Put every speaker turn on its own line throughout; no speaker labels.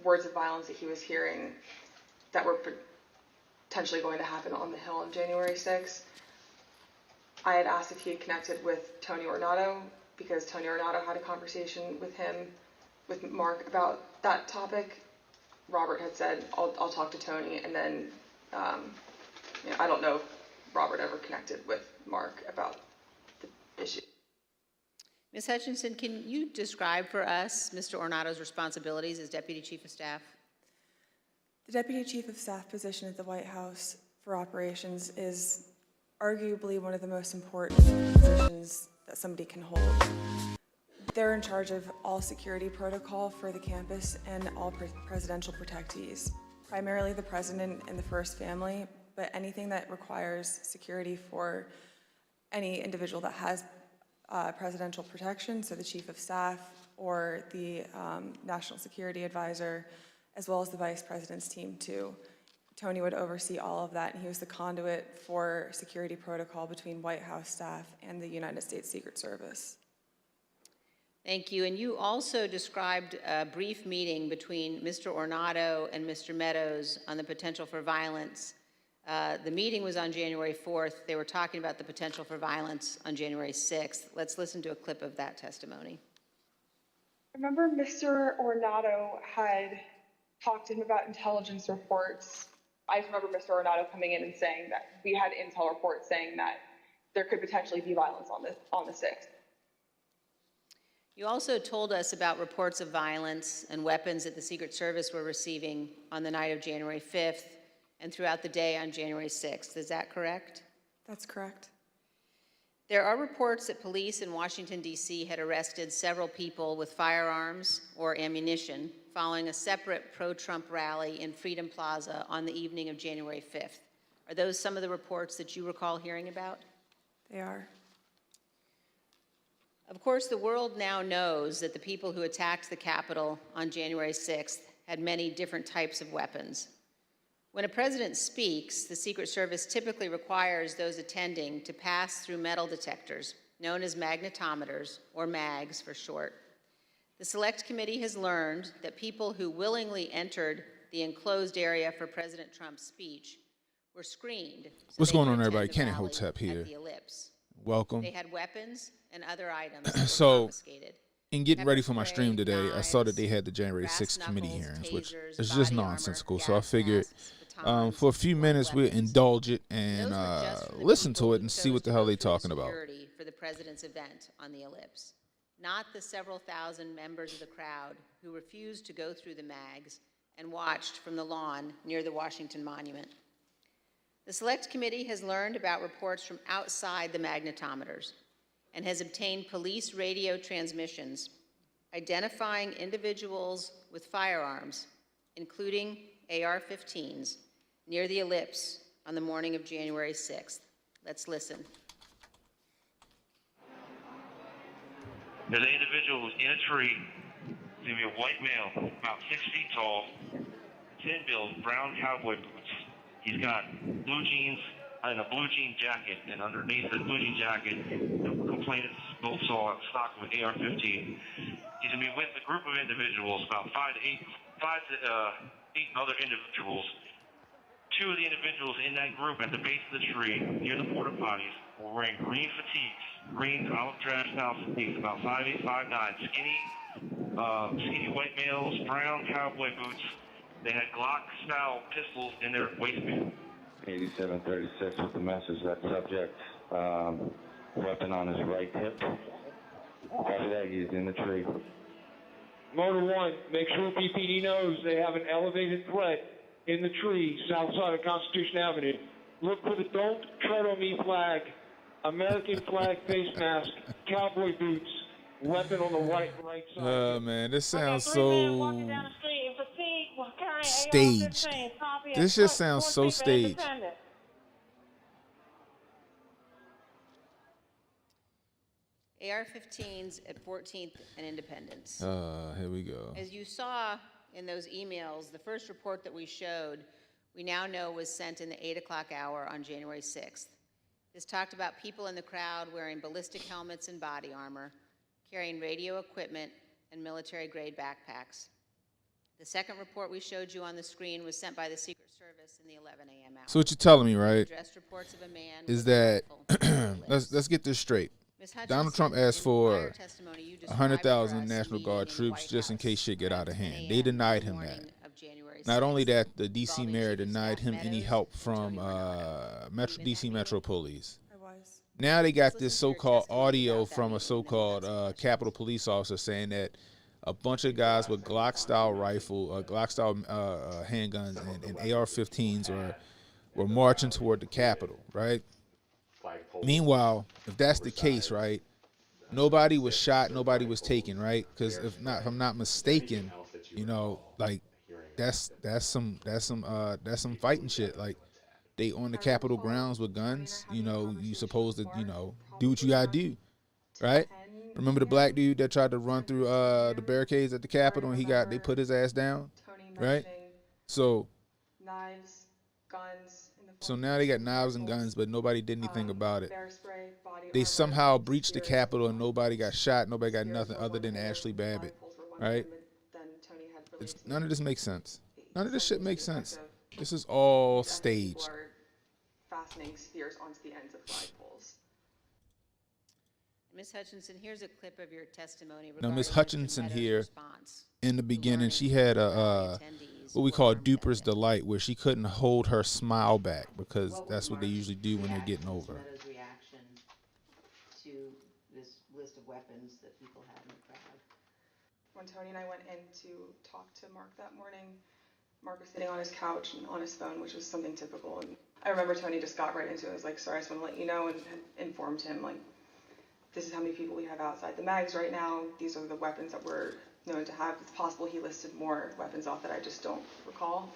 words of violence that he was hearing that were potentially going to happen on the Hill on January 6th. I had asked if he had connected with Tony Ornato, because Tony Ornato had a conversation with Mark about that topic. Robert had said, I'll talk to Tony, and then I don't know if Robert ever connected with Mark about the issue.
Ms. Hutchinson, can you describe for us Mr. Ornato's responsibilities as Deputy Chief of Staff?
The Deputy Chief of Staff position at the White House for operations is arguably one of the most important positions that somebody can hold. They're in charge of all security protocol for the campus and all presidential protectees, primarily the president and the first family, but anything that requires security for any individual that has presidential protection, so the Chief of Staff or the National Security Advisor, as well as the Vice President's team too. Tony would oversee all of that, and he was the conduit for security protocol between White House staff and the United States Secret Service.
Thank you. And you also described a brief meeting between Mr. Ornato and Mr. Meadows on the potential for violence. The meeting was on January 4th. They were talking about the potential for violence on January 6th. Let's listen to a clip of that testimony.
I remember Mr. Ornato had talked to him about intelligence reports. I remember Mr. Ornato coming in and saying that we had intel reports saying that there could potentially be violence on the 6th.
You also told us about reports of violence and weapons that the Secret Service were receiving on the night of January 5th and throughout the day on January 6th. Is that correct?
That's correct.
There are reports that police in Washington, D.C. had arrested several people with firearms or ammunition following a separate pro-Trump rally in Freedom Plaza on the evening of January 5th. Are those some of the reports that you recall hearing about?
They are.
Of course, the world now knows that the people who attacked the Capitol on January 6th had many different types of weapons. When a president speaks, the Secret Service typically requires those attending to pass through metal detectors, known as magnetometers, or MAGs for short. The Select Committee has learned that people who willingly entered the enclosed area for President Trump's speech were screened. So
what's going on, everybody? Kenny Hotep here. Welcome.
They had weapons and other items that were
so,
confiscated.
in getting ready for my stream today, I saw that they had the January 6th committee hearings, which is just nonsensical. So I figured for a few minutes we'll indulge it and listen to it and see what the hell they're talking about.
For the president's event on the Ellipse, not the several thousand members of the crowd who refused to go through the MAGs and watched from the lawn near the Washington Monument. The Select Committee has learned about reports from outside the magnetometers and has obtained police radio transmissions identifying individuals with firearms, including AR-15s, near the Ellipse on the morning of January 6th. Let's listen.
There's an individual in a tree. He's going to be a white male, about 6 feet tall, thin build, brown cowboy boots. He's got blue jeans and a blue jean jacket, and underneath the blue jean jacket, the complainants both saw a stock with AR-15. He's going to be with a group of individuals, about five to eight other individuals. Two of the individuals in that group at the base of the tree, near the porta potties, were wearing green fatigues, green olive drab style fatigues, about 5'8", 5'9", skinny white males, brown cowboy boots. They had Glock-style pistols in their waistband.
8736 with the message that subject, weapon on his right hip. After that, he's in the tree.
Motor 1, make sure PPD knows they have an elevated threat in the tree south side of Constitution Avenue. Look for the Don't Tread on Me flag, American flag face mask, cowboy boots, weapon on the right side.
Oh, man, this sounds so staged. This just sounds so staged.
AR-15s at 14th and Independence.
Here we go.
As you saw in those emails, the first report that we showed, we now know was sent in the 8 o'clock hour on January 6th. This talked about people in the crowd wearing ballistic helmets and body armor, carrying radio equipment and military-grade backpacks. second report we showed you on the screen was sent by the Secret Service in the 11 a.m. hour.
So what you're telling me,
It
right,
addressed reports of a man
is
with
that
a rifle to the lips.
let's get this straight.
Ms.
Donald
Hutchinson,
Trump asked
in
for
prior testimony, you described
100,000
for us a
National
meeting
Guard
in the
troops
White
just in
House
case shit get
around
out of
10
hand.
a.m.
They denied
on the
him
morning
that.
of January
Not
6th.
only that, the DC
Involving
mayor
Chief of
denied
Staff
him any
Meadows
help
and
from
Tony Bernardo.
Metro,
Were you in
DC
that
Metro
meeting?
Police.
I was.
Now they got
Let's
this
listen to your
so-called
testimony
audio
about that
from a
meeting, and then we'll
so-called
answer questions.
Capitol Police officer saying that a bunch of guys with Glock-style rifle, Glock-style handguns and AR-15s were marching toward the Capitol, right? Meanwhile, if that's the case, right, nobody was shot, nobody was taken, right? Because if I'm not mistaken, you know, like that's some fighting shit. Like they on the Capitol grounds with guns. You know, you supposed to do what you gotta do, right? Remember the black dude that tried to run through the barricades at the Capitol and they put his ass down, right? So
Knives, guns.
so now they got knives and guns, but nobody did anything about it.
Bear spray, body
They
armor,
somehow breached the
spears,
Capitol and nobody got shot, nobody got
spears
nothing
were
other
one
than
item,
Ashley Babbitt,
rifles were one
right?
item, and then Tony had relayed to me
None of this makes sense. None of this shit makes
something
sense.
to the effect of
This is all
that people
staged.
are fastening spears onto the ends of flagpoles.
Ms. Hutchinson, here's a clip of your testimony
Now,
regarding
Ms.
Mr.
Hutchinson
Meadows'
here,
response
in the
to
beginning,
learning
she had
that
a
attendees
what we
were
call
armed that
duper's
day.
delight, where she couldn't hold her smile back because that's what they usually do when they're getting over.
Meadows' reaction to this list of weapons that people had in the crowd?
When Tony and I went in to talk to Mark that morning, Mark was sitting on his couch and on his phone, which was something typical. And I remember Tony just got right into it. I was like, sorry, I just want to let you know, and had informed him, like, this is how many people we have outside the mags right now. These are the weapons that we're known to have. It's possible he listed more weapons off that I just don't recall.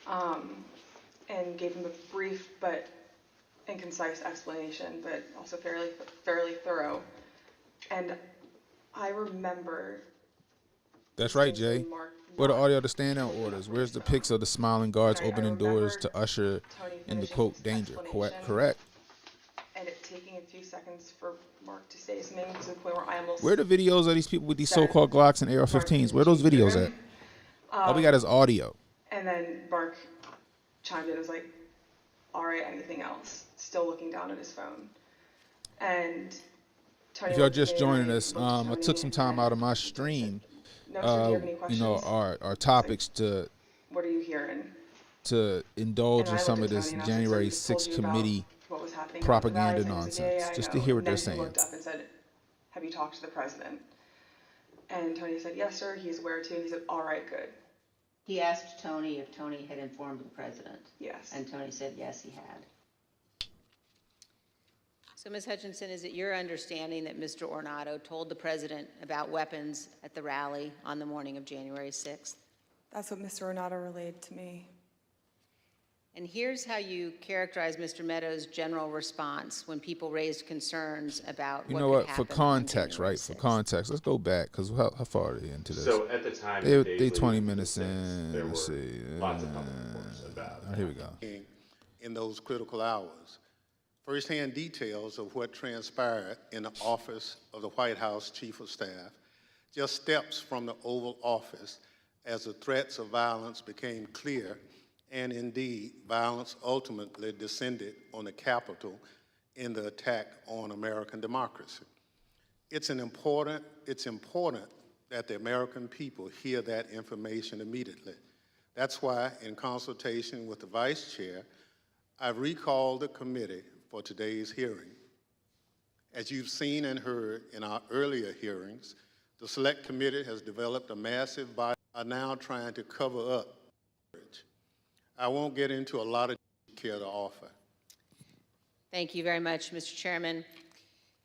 And gave him a brief but and concise explanation, but also fairly thorough. And I remember.
That's right,
distinctly
Jay.
Mark
Where the
not
audio to stand down orders? Where's the pics of the smiling guards
Right, I
opening doors to
remembered
usher
Tony
in the
finishing
quote
his
danger?
explanation.
Correct.
and it taking a few seconds for Mark to say something to the point where I almost.
Where are the videos of these people with these
said,
so-called Glocks and AR-15s? Where are those
Mark,
videos at? All we got is audio.
And then Mark chimed in and was like, all right, anything else? Still looking down at his phone. And Tony
If y'all
looked at
just
me
joining
and I
us,
looked at
I
Tony
took some time
and
out of my
said,
stream,
no, sir, do you have any questions?
our topics to
What are you hearing?
indulge
And
in
I
some of
looked at
this
Tony and I was like, so
January
he just told
6th
you about
committee
what was happening
propaganda
around the rallies? And he said,
nonsense,
yeah,
just
I
to
know.
hear what
And
they're
then
saying.
he looked up and said, have you talked to the president? And Tony said, yes, sir, he's aware too. And he said, all right, good.
He asked Tony if Tony had informed the president,
Yes.
and Tony said yes, he had.
So, Ms. Hutchinson, is it your understanding that Mr. Ornato told the president about weapons at the rally on the morning of January 6th?
That's what Mr. Ornato relayed to me.
And here's how you characterize Mr. Meadows' general response when people raised concerns about
You
what
know
could
what? For
happen on
context,
January
right? For
6th.
context, let's go back because how far are they into this?
So at the time,
They 20 minutes in.
there
Let's
were
see.
lots of public reports about
Here we go.
In those critical hours. First-hand details of what transpired in the office of the White House Chief of Staff, just steps from the Oval Office as the threats of violence became clear, and indeed, violence ultimately descended on the Capitol in the attack on American democracy. It's important that the American people hear that information immediately. That's why, in consultation with the Vice Chair, I've recalled the committee for today's hearing. As you've seen and heard in our earlier hearings, the Select Committee has developed a massive body are now trying to cover up. I won't get into a lot of care to offer.
Thank you very much, Mr. Chairman.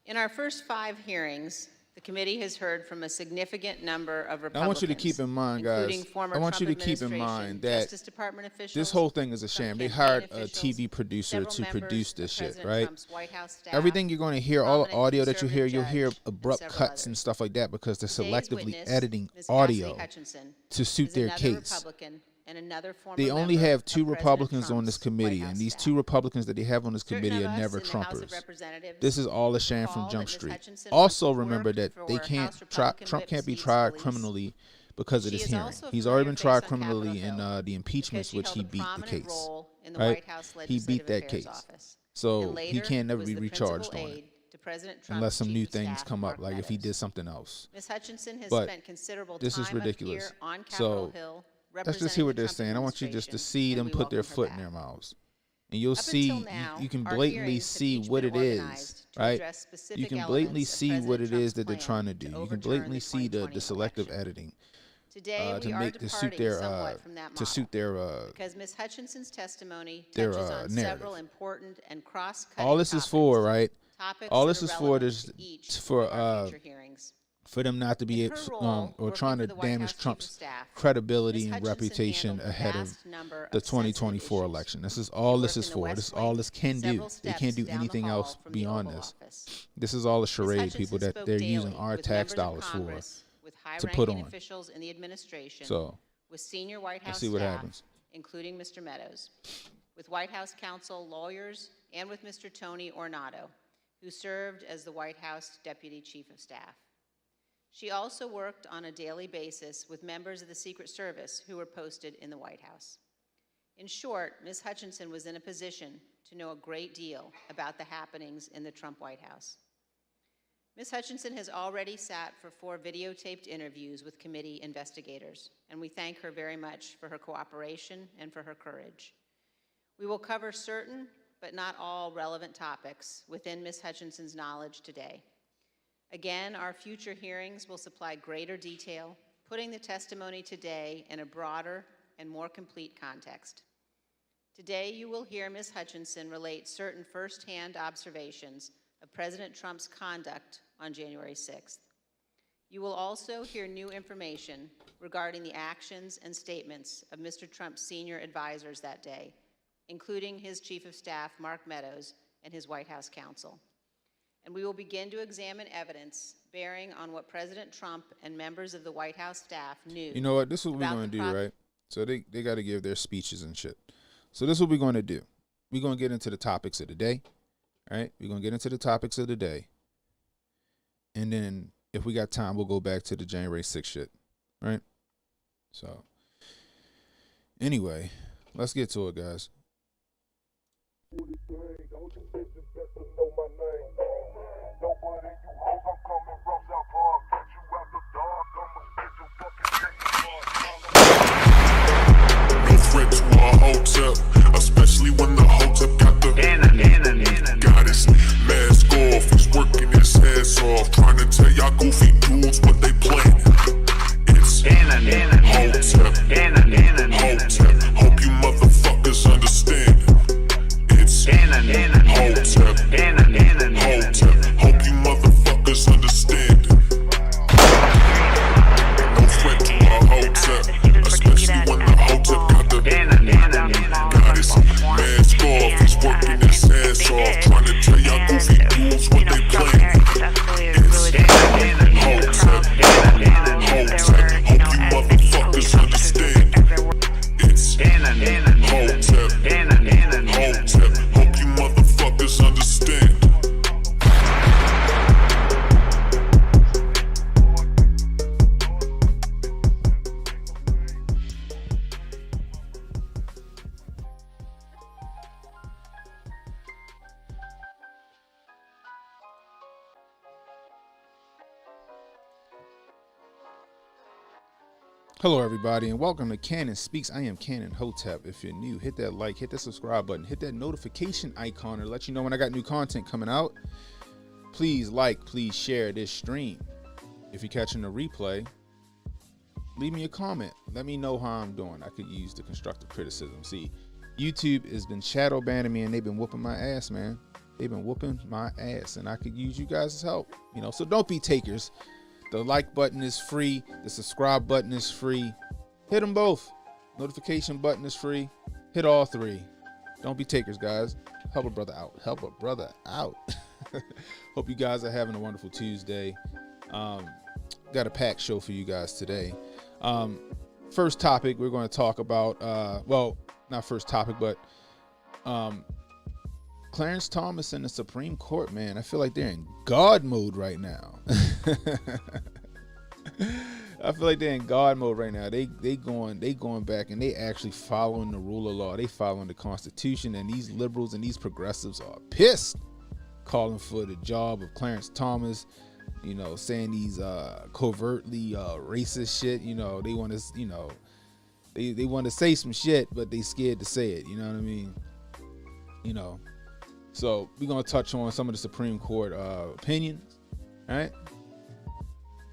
In our first 5 hearings, the committee has heard from a significant number of Republicans.
I want you to keep in mind,
including
guys,
former
I want you
Trump
to keep in
administration,
mind that
Justice Department officials,
this whole thing is a
some
sham. They
campaign
hired a
officials,
TV producer
several
to
members
produce
of
this shit,
President
right?
Trump's White House staff,
Everything you're going to hear, all the
prominent
audio that you hear,
conservative
you'll hear
judge,
abrupt
and
cuts
several
and stuff like that because they're
Today's
selectively
witness,
editing
Ms.
audio
Cassidy Hutchinson,
to suit
is
their
another
case.
Republican and another former
They only
member
have
of
2
President
Republicans on
Trump's
this committee,
White
and
House
these
staff.
2 Republicans that they have on this
Certain
committee
of
are
us
never
in the House of
Trumpers.
Representatives
This is all a sham from
recall
Jump
that Ms.
Street.
Hutchinson
Also
was
remember
worked
that
for
they
House
can't
Republican
Trump
Whip
can't be
Steve
tried
Scalise,
criminally because of this hearing. He's already been tried criminally in the impeachments, which he beat the case. Right? He beat that case. So he can't never be recharged on it unless some new things come up, like if he did something else.
Ms. Hutchinson has
But
spent considerable
this
time
is ridiculous.
up here on
So
Capitol Hill
let's just hear what they're saying. I want you just to see them put their foot in their mouths. And you'll see, you can blatantly see what it is, right? You can blatantly see what it is that they're trying to do. You can blatantly see the selective editing to make to suit their
because Ms. Hutchinson's testimony touches on several important and cross-cutting
all this is for, right?
topics
All this
that
is
are
for
relevant
this
to each
for
of our future hearings.
for them not to be or trying to damage Trump's credibility and reputation ahead of the 2024 election. This is all this is for. This is all this can do. They can't do anything else beyond this. This is all a charade, people, that they're using our tax dollars for to put on.
Officials in the administration,
So
with senior White House
let's see what
staff,
happens.
including Mr. Meadows, with White House counsel, lawyers, and with Mr. Tony Ornato, who served as the White House Deputy Chief of Staff. She also worked on a daily basis with members of the Secret Service who were posted in the White House. In short, Ms. Hutchinson was in a position to know a great deal about the happenings in the Trump White House. Ms. Hutchinson has already sat for 4 videotaped interviews with committee investigators, and we thank her very much for her cooperation and for her courage. We will cover certain, but not all, relevant topics within Ms. Hutchinson's knowledge today. Again, our future hearings will supply greater detail, putting the testimony today in a broader and more complete context. Today, you will hear Ms. Hutchinson relate certain firsthand observations of President Trump's conduct on January 6th. You will also hear new information regarding the actions and statements of Mr. Trump's senior advisors that day, including his Chief of Staff, Mark Meadows, and his White House counsel. And we will begin to examine evidence bearing on what President Trump and members of the White House staff knew.
You know what? This is what we're going to do, right? So they got to give their speeches and shit. So this is what we're going to do. We're going to get into the topics of the day, right? We're going to get into the topics of the day. And then if we got time, we'll go back to the January 6th shit, right? So anyway, let's get to it, guys.
No threat to our Hotep, especially when the Hotep got the goddess mask off. He's working his ass off, trying to tell y'all goofy dudes what they planning. It's Hotep, Hotep. Hope you motherfuckers understand. It's Hotep, Hotep. Hope you motherfuckers understand. No threat to our Hotep, especially when the Hotep got the goddess mask off. He's working his ass off, trying to tell y'all goofy dudes what they planning. It's Hotep, Hotep. Hope you motherfuckers understand. It's Hotep, Hotep. Hope you motherfuckers understand.
Hello, everybody, and welcome to Cannon Speaks. I am Cannon Hotep. If you're new, hit that like, hit that subscribe button, hit that notification icon to let you know when I got new content coming out. Please like, please share this stream. If you're catching the replay, leave me a comment. Let me know how I'm doing. I could use the constructive criticism. See, YouTube has been shadow banning me, and they've been whooping my ass, man. They've been whooping my ass, and I could use you guys' help. So don't be takers. The like button is free. The subscribe button is free. Hit them both. Notification button is free. Hit all 3. Don't be takers, guys. Help a brother out. Help a brother out. Hope you guys are having a wonderful Tuesday. Got a packed show for you guys today. First topic, we're going to talk about, well, not first topic, but Clarence Thomas and the Supreme Court, man. I feel like they're in God mode right now. I feel like they're in God mode right now. They going back and they actually following the rule of law. They following the Constitution, and these liberals and these progressives are pissed, calling for the job of Clarence Thomas. You know, saying these covertly racist shit. You know, they want to. You know, they want to say some shit, but they scared to say it. You know what I mean? You know. So we're gonna touch on some of the Supreme Court opinions. All right.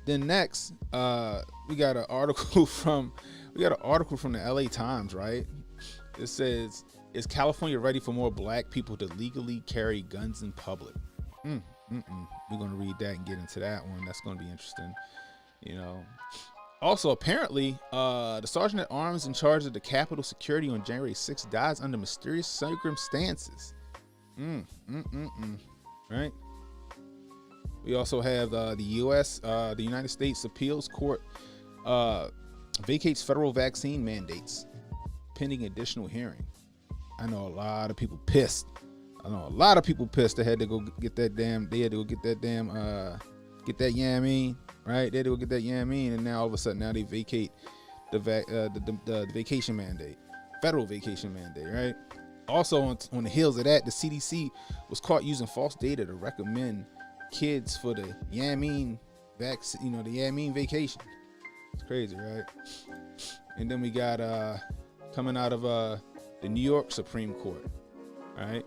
Then next, we got an article from the LA Times, right? It says, "Is California ready for more black people to legally carry guns in public?" We're gonna read that and get into that one. That's gonna be interesting, you know. Also, apparently, the sergeant at arms in charge of the Capitol security on January 6th dies under mysterious circumstances. Right. We also have the United States Appeals Court vacates federal vaccine mandates pending additional hearing. I know a lot of people pissed. They had to go get that damn. They had to go get that damn. Get that yammine, right? They had to go get that yammine, and now all of a sudden, now they vacate the vacation mandate, federal vacation mandate, right? Also, on the heels of that, the CDC was caught using false data to recommend kids for the yammine vaccine, the yammine vacation. It's crazy, right? And then we got coming out of the New York Supreme Court, all right?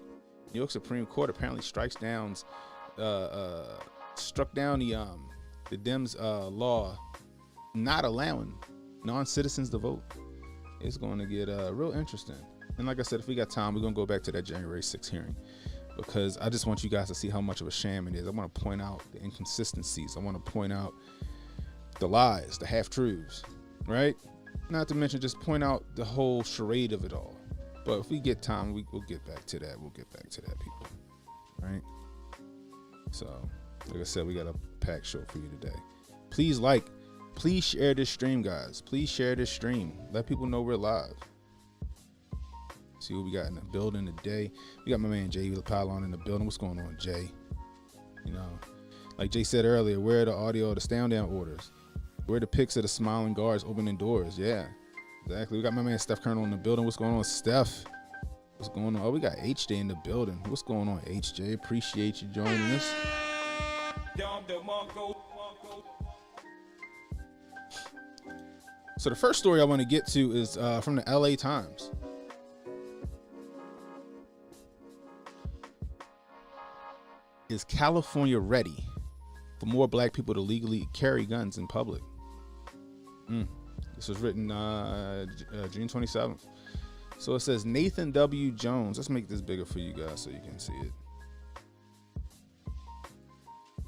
New York Supreme Court apparently struck down the Dems law not allowing non-citizens to vote. It's going to get real interesting. And like I said, if we got time, we're going to go back to that January 6th hearing, because I just want you guys to see how much of a sham it is. I want to point out the inconsistencies. I want to point out the lies, the half-truths, right? Not to mention just point out the whole charade of it all. But if we get time, we'll get back to that. We'll get back to that, people, right? So, like I said, we got a packed show for you today. Please share this stream, guys. Please share this stream. Let people know we're live. See what we got in the building today. We got my man Jay Pylon in the building. What's going on, Jay? You know, like Jay said earlier, where are the audio of the stand down orders? Where are the pics of the smiling guards opening doors? Yeah, exactly. We got my man Steph Colonel in the building. What's going on, Steph? What's going on? Oh, we got HJ in the building. What's going on, HJ? Appreciate you joining us. So the first story I want to get to is from the LA Times. Is California ready for more black people to legally carry guns in public? This was written June 27th. So it says Nathan W. Jones. Let's make this bigger for you guys so you can see it.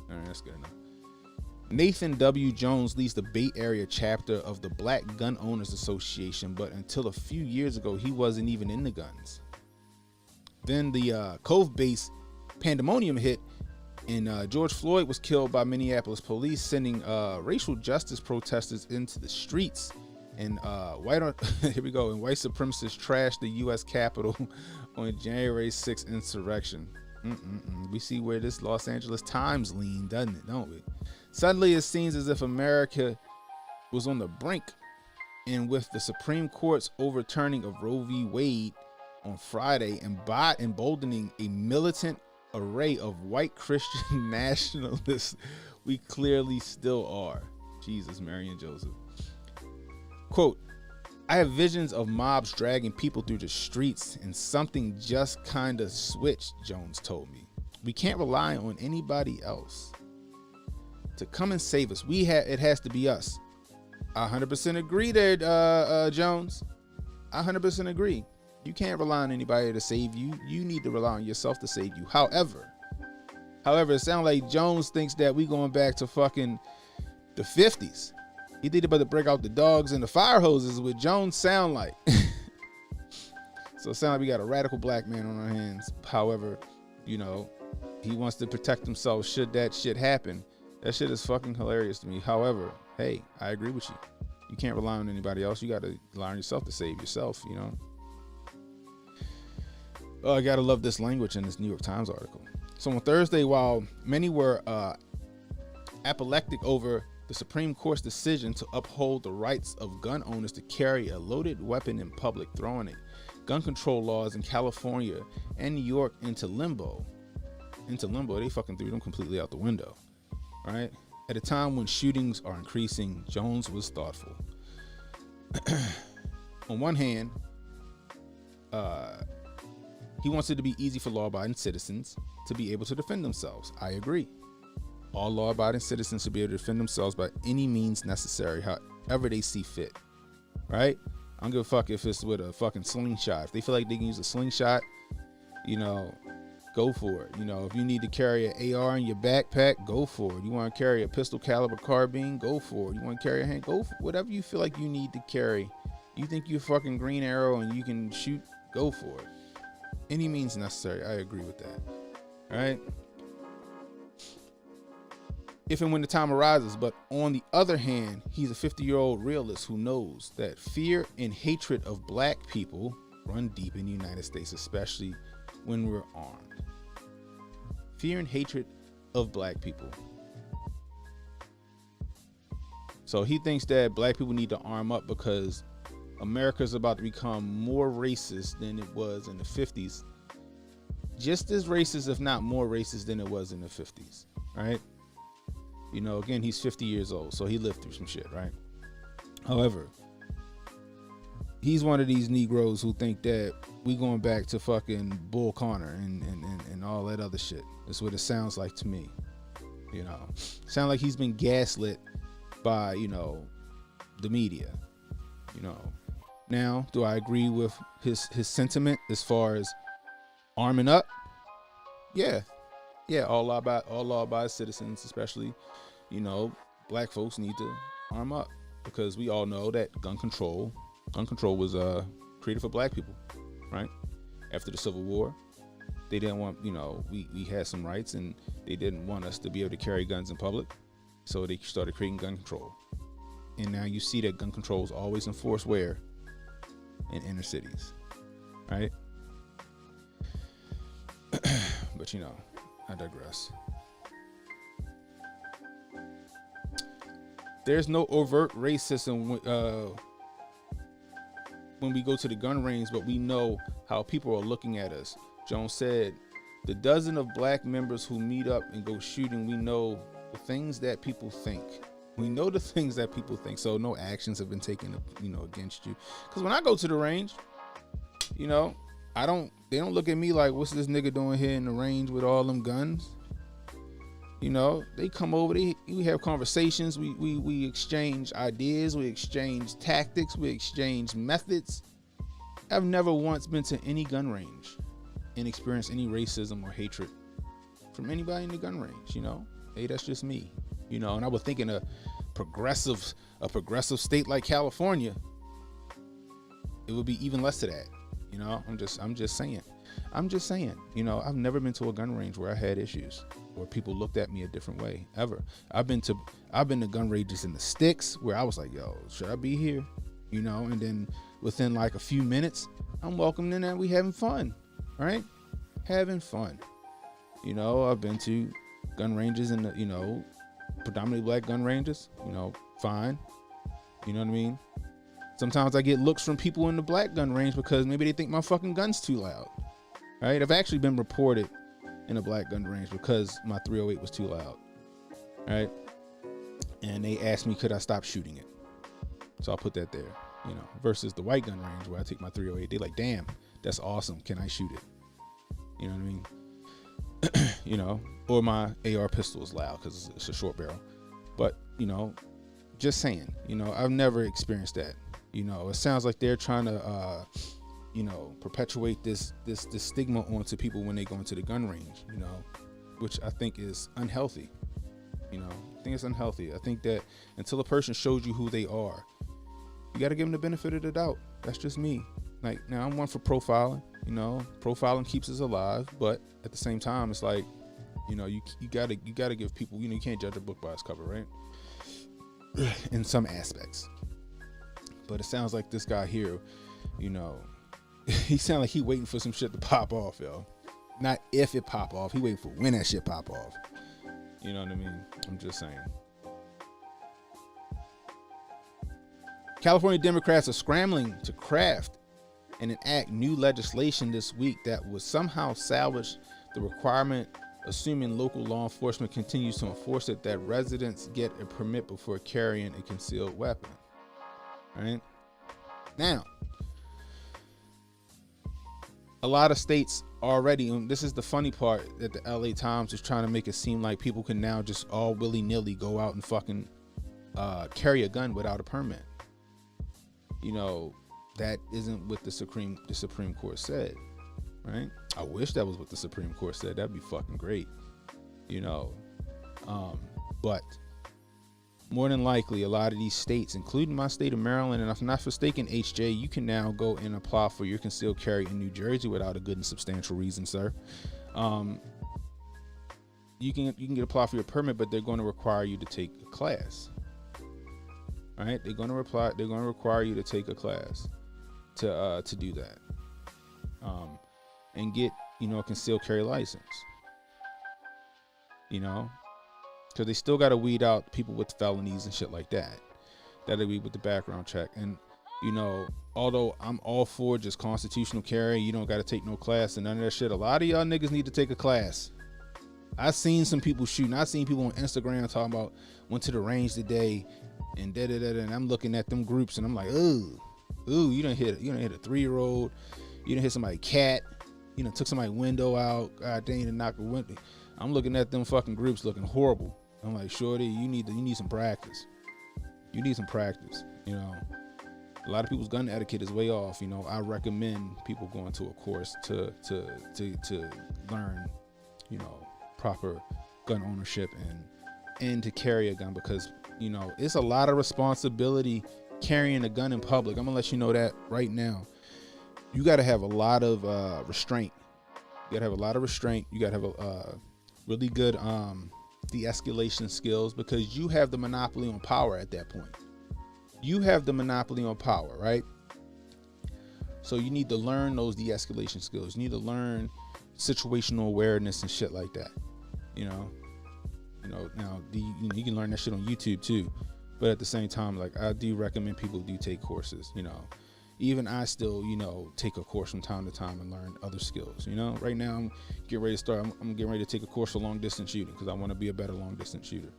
All right, that's good enough. Nathan W. Jones leads the Bay Area chapter of the Black Gun Owners Association, but until a few years ago, he wasn't even in the guns. Then the Cove-based pandemonium hit, and George Floyd was killed by Minneapolis police, sending racial justice protesters into the streets. And white supremacists trashed the U.S. Capitol on January 6th insurrection. We see where this Los Angeles Times lean, doesn't it? Don't we? Suddenly, it seems as if America was on the brink, and with the Supreme Court's overturning of Roe v. Wade on Friday, emboldening a militant array of white Christian nationalists, we clearly still are. Jesus, Mary and Joseph. Quote, I have visions of mobs dragging people through the streets, and something just kind of switched, Jones told me. We can't rely on anybody else to come and save us. It has to be us. I 100% agree there, Jones. I 100% agree. You can't rely on anybody to save you. You need to rely on yourself to save you. However, it sounds like Jones thinks that we going back to fucking the 50s. He think about to break out the dogs and the fire hoses, what Jones sound like. So it sounds like we got a radical black man on our hands. However, he wants to protect himself should that shit happen. That shit is fucking hilarious to me. However, hey, I agree with you. You can't rely on anybody else. You got to rely on yourself to save yourself, Oh, I gotta love this language in this New York Times article. So on Thursday, while many were apoplectic over The Supreme Court's decision to uphold the rights of gun owners to carry a loaded weapon in public, throwing it gun control laws in California and New York into limbo. They fucking threw them completely out the window, right? At a time when shootings are increasing, Jones was thoughtful. On one hand, he wants it to be easy for law-abiding citizens to be able to defend themselves. I agree. All law-abiding citizens should be able to defend themselves by any means necessary, however they see fit, right? I don't give a fuck if it's with a fucking slingshot. If they feel like they can use a slingshot, go for it. If you need to carry an AR in your backpack, go for it. You want to carry a pistol caliber carbine, go for it. You want to carry a hand, go for it. Whatever you feel like you need to carry. You think you're fucking Green Arrow and you can shoot, go for it. Any means necessary. I agree with that. All right? If and when the time arises. But on the other hand, he's a 50-year-old realist who knows that fear and hatred of black people run deep in the United States, especially when we're armed. Fear and hatred of black people. So he thinks that black people need to arm up because America's about to become more racist than it was in the 50s. Just as racist, if not more racist than it was in the 50s, right? Again, he's 50 years old, so he lived through some shit, right? However, he's one of these Negroes who think that we going back to fucking Bull Connor and all that other shit. That's what it sounds like to me. Sound like he's been gaslit by, the media. Now, do I agree with his sentiment as far as arming up? Yeah, all law-abiding citizens, especially, black folks, need to arm up because we all know that gun control was created for black people, right? After the Civil War, they didn't want, we had some rights and they didn't want us to be able to carry guns in public, so they started creating gun control. And now you see that gun control is always enforced where? In inner cities, right? But I digress. There's no overt racism when we go to the gun range, but we know how people are looking at us. Jones said, the dozen of black members who meet up and go shooting, we know the things that people think. So no actions have been taken, against you. Because when I go to the range, they don't look at me like, what's this nigga doing here in the range with all them guns? They come over, we have conversations, we exchange ideas, we exchange tactics, we exchange methods. I've never once been to any gun range and experienced any racism or hatred from anybody in the gun range, Hey, that's just me. And I would think in a progressive state like California, it would be even less of that. I'm just saying. I've never been to a gun range where I had issues or people looked at me a different way ever. I've been to gun ranges in the sticks where I was like, yo, should I be here? And then within like a few minutes, I'm welcomed in and we having fun, right? Having fun. I've been to gun ranges in the, predominantly black gun ranges, fine. You know what I mean? Sometimes I get looks from people in the black gun range because maybe they think my fucking gun's too loud. Right? I've actually been reported in a black gun range because my 308 was too loud. Right? And they asked me, could I stop shooting it? So I'll put that there, versus the white gun range where I take my 308. They're like, damn, that's awesome. Can I shoot it? You know what I mean? Or my AR pistol is loud because it's a short barrel. But, just saying, I've never experienced that. It sounds like they're trying to, perpetuate this stigma onto people when they go into the gun range, which I think is unhealthy. I think it's unhealthy. I think that until a person shows you who they are, you got to give them the benefit of the doubt. That's just me. Like, now I'm one for profiling, profiling keeps us alive, but at the same time, it's like, you gotta give people, you can't judge a book by its cover, right? In some aspects. But it sounds like this guy here, he sounds like he waiting for some shit to pop off, yo. Not if it pop off, he waiting for when that shit pop off. You know what I mean? I'm just saying. California Democrats are scrambling to craft and enact new legislation this week that would somehow salvage the requirement, assuming local law enforcement continues to enforce it, that residents get a permit before carrying a concealed weapon. Right? Now, a lot of states already, and this is the funny part, that the LA Times is trying to make it seem like people can now just all willy-nilly go out and fucking carry a gun without a permit. You know, that isn't what the Supreme Court said, right? I wish that was what the Supreme Court said. That'd be fucking great, you know. But more than likely, a lot of these states, including my state of Maryland, and if I'm not mistaken, HJ, you can now go and apply for your concealed carry in New Jersey without a good and substantial reason, sir. You can get apply for your permit, but they're going to require you to take a class. All right, they're going to require you to take a class to do that, and get, you know, a concealed carry license. You know, because they still got to weed out people with felonies and shit like that. That'll be with the background check. And, you know, although I'm all for just constitutional carry, you don't got to take no class and none of that shit. A lot of y'all niggas need to take a class. I seen some people shooting. I seen people on Instagram talking about went to the range today and and I'm looking at them groups and I'm like, ooh, you done hit a 3-year-old, you done hit somebody's cat, you done took somebody's window out, god dang, to knock a window. I'm looking at them fucking groups looking horrible. I'm like, shorty, you need some practice. You need some practice. You know, a lot of people's gun etiquette is way off. You know, I recommend people going to a course to learn, you know, proper gun ownership and to carry a gun, because, you know, it's a lot of responsibility carrying a gun in public. I'm gonna let you know that right now. You got to have a lot of restraint. You got to have a lot of restraint. You got to have a really good de-escalation skills, because you have the monopoly on power at that point. You have the monopoly on power, right? So you need to learn those de-escalation skills. You need to learn situational awareness and shit like that. You know, now you can learn that shit on YouTube too. But at the same time, like, I do recommend people do take courses. You know, even I still, you know, take a course from time to time and learn other skills. You know, right now I'm getting ready to start. I'm getting ready to take a course for long distance shooting because I want to be a better long distance shooter.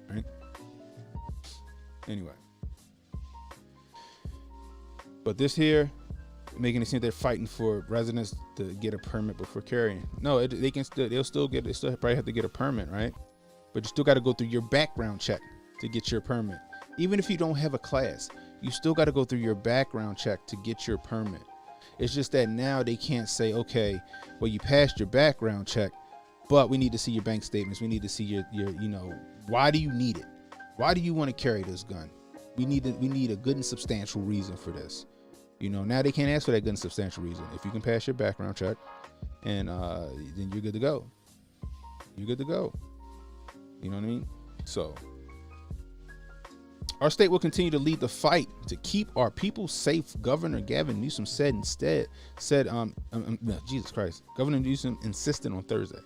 Right. Anyway, but this here, making it seem they're fighting for residents to get a permit before carrying. No, they'll still probably have to get a permit, right? But you still got to go through your background check to get your permit. Even if you don't have a class, you still got to go through your background check to get your permit. It's just that now they can't say, okay, well, you passed your background check, but we need to see your bank statements. We need to see your you know, why do you need it? Why do you want to carry this gun? We need a good and substantial reason for this. You know, now they can't ask for that good and substantial reason. If you can pass your background check, and then you're good to go. You're good to go. You know what I mean? So, our state will continue to lead the fight to keep our people safe, Governor Gavin Newsom said. Jesus Christ. Governor Newsom insisted on Thursday.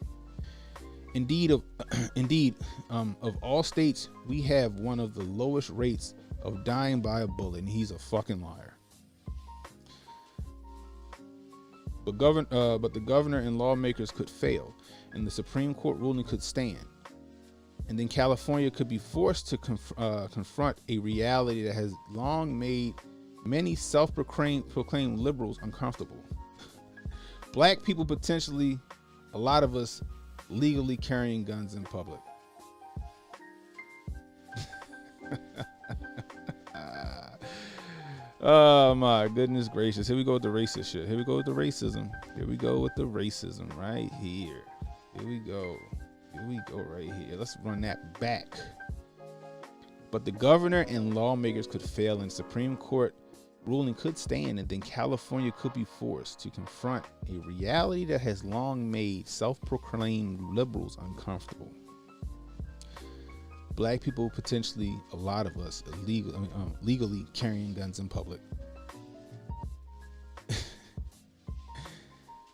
Indeed, of all states, we have one of the lowest rates of dying by a bullet, and he's a fucking liar. But the governor and lawmakers could fail, and the Supreme Court ruling could stand. And then California could be forced to confront a reality that has long made many self-proclaimed liberals uncomfortable. Black people, potentially a lot of us, legally carrying guns in public. Oh my goodness gracious. Here we go with the racist shit. Here we go with the racism. Here we go with the racism right here. Here we go. Here we go right here. Let's run that back. But the governor and lawmakers could fail, and Supreme Court ruling could stand, and then California could be forced to confront a reality that has long made self-proclaimed liberals uncomfortable. Black people, potentially a lot of us, legally carrying guns in public.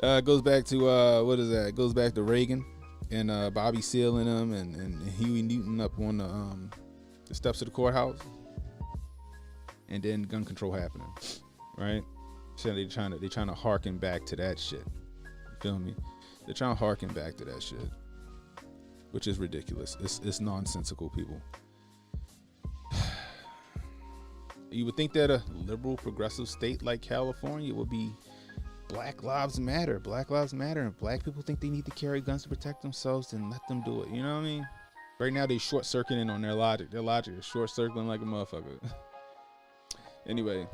Goes back to what is that? It goes back to Reagan and Bobby Seale and them, and Huey Newton up on the steps of the courthouse. and then gun control happening, right? So they're trying to harken back to that shit. You feel me? They're trying to harken back to that shit, which is ridiculous. It's nonsensical, people. You would think that a liberal, progressive state like California would be Black Lives Matter. Black Lives Matter, and black people think they need to carry guns to protect themselves, and let them do it. You know what I mean? Right now, they short-circuiting on their logic. Their logic is short-circuiting like a motherfucker. Anyway,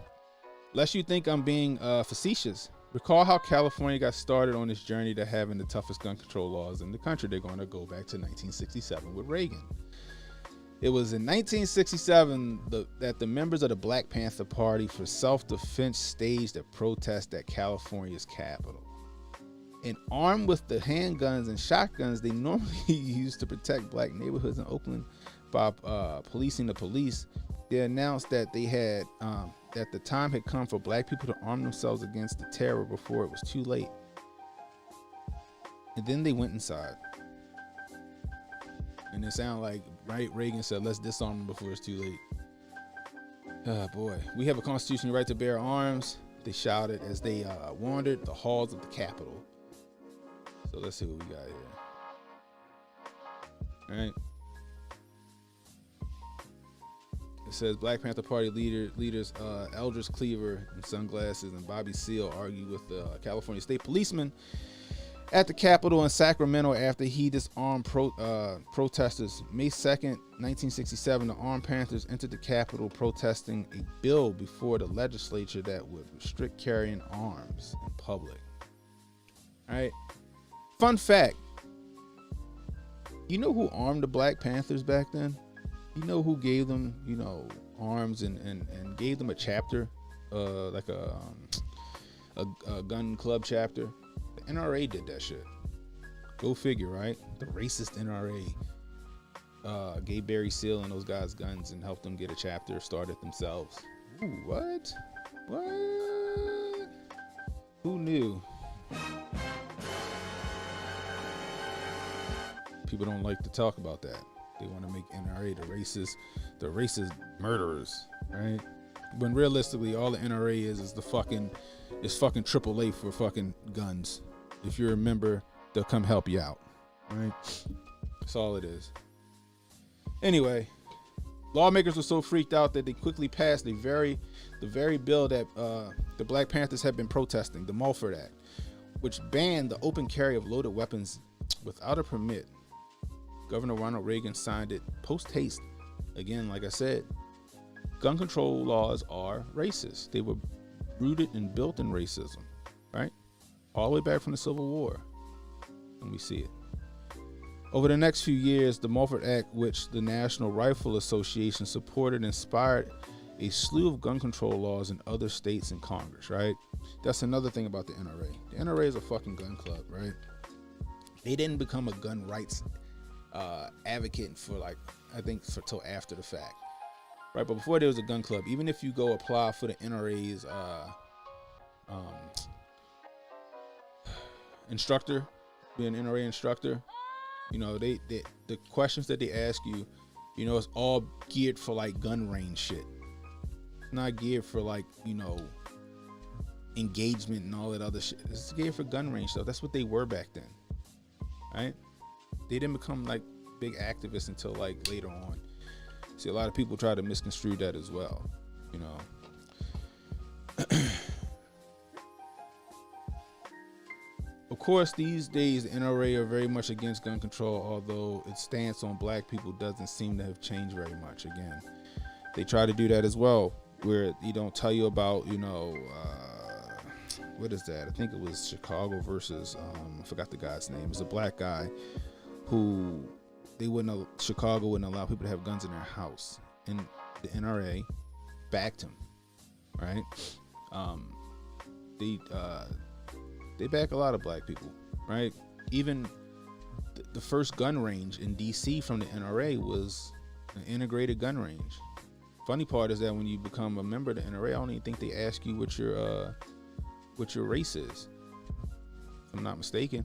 lest you think I'm being facetious, recall how California got started on this journey to having the toughest gun control laws in the country. They're going to go back to 1967 with Reagan. It was in 1967 that the members of the Black Panther Party for Self-Defense staged a protest at California's Capitol. And armed with the handguns and shotguns they normally use to protect black neighborhoods in Oakland by policing the police, they announced that they had that the time had come for black people to arm themselves against the terror before it was too late. And then they went inside. And it sounded like Reagan said, let's disarm them before it's too late. Oh boy. We have a constitutional right to bear arms, they shouted as they wandered the halls of the Capitol. So let's see what we got here. All right. It says Black Panther Party leaders Eldridge Cleaver in sunglasses and Bobby Seale argued with the California state policeman at the Capitol in Sacramento after he disarmed protesters. May 2nd, 1967, the Armed Panthers entered the Capitol protesting a bill before the legislature that would restrict carrying arms in public. All right. Fun fact. You know who armed the Black Panthers back then? You know who gave them, arms and gave them a chapter, like a gun club chapter? The NRA did that shit. Go figure, right? The racist NRA gave Barry Seal and those guys guns and helped them get a chapter started themselves. Ooh, what? What? Who knew? People don't like to talk about that. They want to make NRA the racist murderers, right? When realistically, all the NRA is fucking AAA for fucking guns. If you're a member, they'll come help you out, right? That's all it is. Anyway, lawmakers were so freaked out that they quickly passed the very bill that the Black Panthers had been protesting, the Mulford Act, which banned the open carry of loaded weapons without a permit. Governor Ronald Reagan signed it post-haste. Again, like I said, gun control laws are racist. They were rooted and built in racism, right? All the way back from the Civil War. And we see it. Over the next few years, the Mulford Act, which the National Rifle Association supported, inspired a slew of gun control laws in other states and Congress, right? That's another thing about the NRA. The NRA is a fucking gun club, right? They didn't become a gun rights advocate for till after the fact, right? But before there was a gun club, even if you go apply for the NRA's instructor, be an NRA instructor, they the questions that they ask you, it's all geared for like gun range shit. It's not geared for like engagement and all that other shit. It's geared for gun range stuff. That's what they were back then, right? They didn't become like big activists until like later on. See, a lot of people try to misconstrue that as well, Of course, these days the NRA are very much against gun control, although its stance on black people doesn't seem to have changed very much. Again, they try to do that as well, where they don't tell you about, what is that? I think it was Chicago versus, I forgot the guy's name. It was a black guy who Chicago wouldn't allow people to have guns in their house, and the NRA backed him, right? They back a lot of black people, right? Even the first gun range in DC from the NRA was an integrated gun range. Funny part is that when you become a member of the NRA, I don't even think they ask you what your race is, if I'm not mistaken.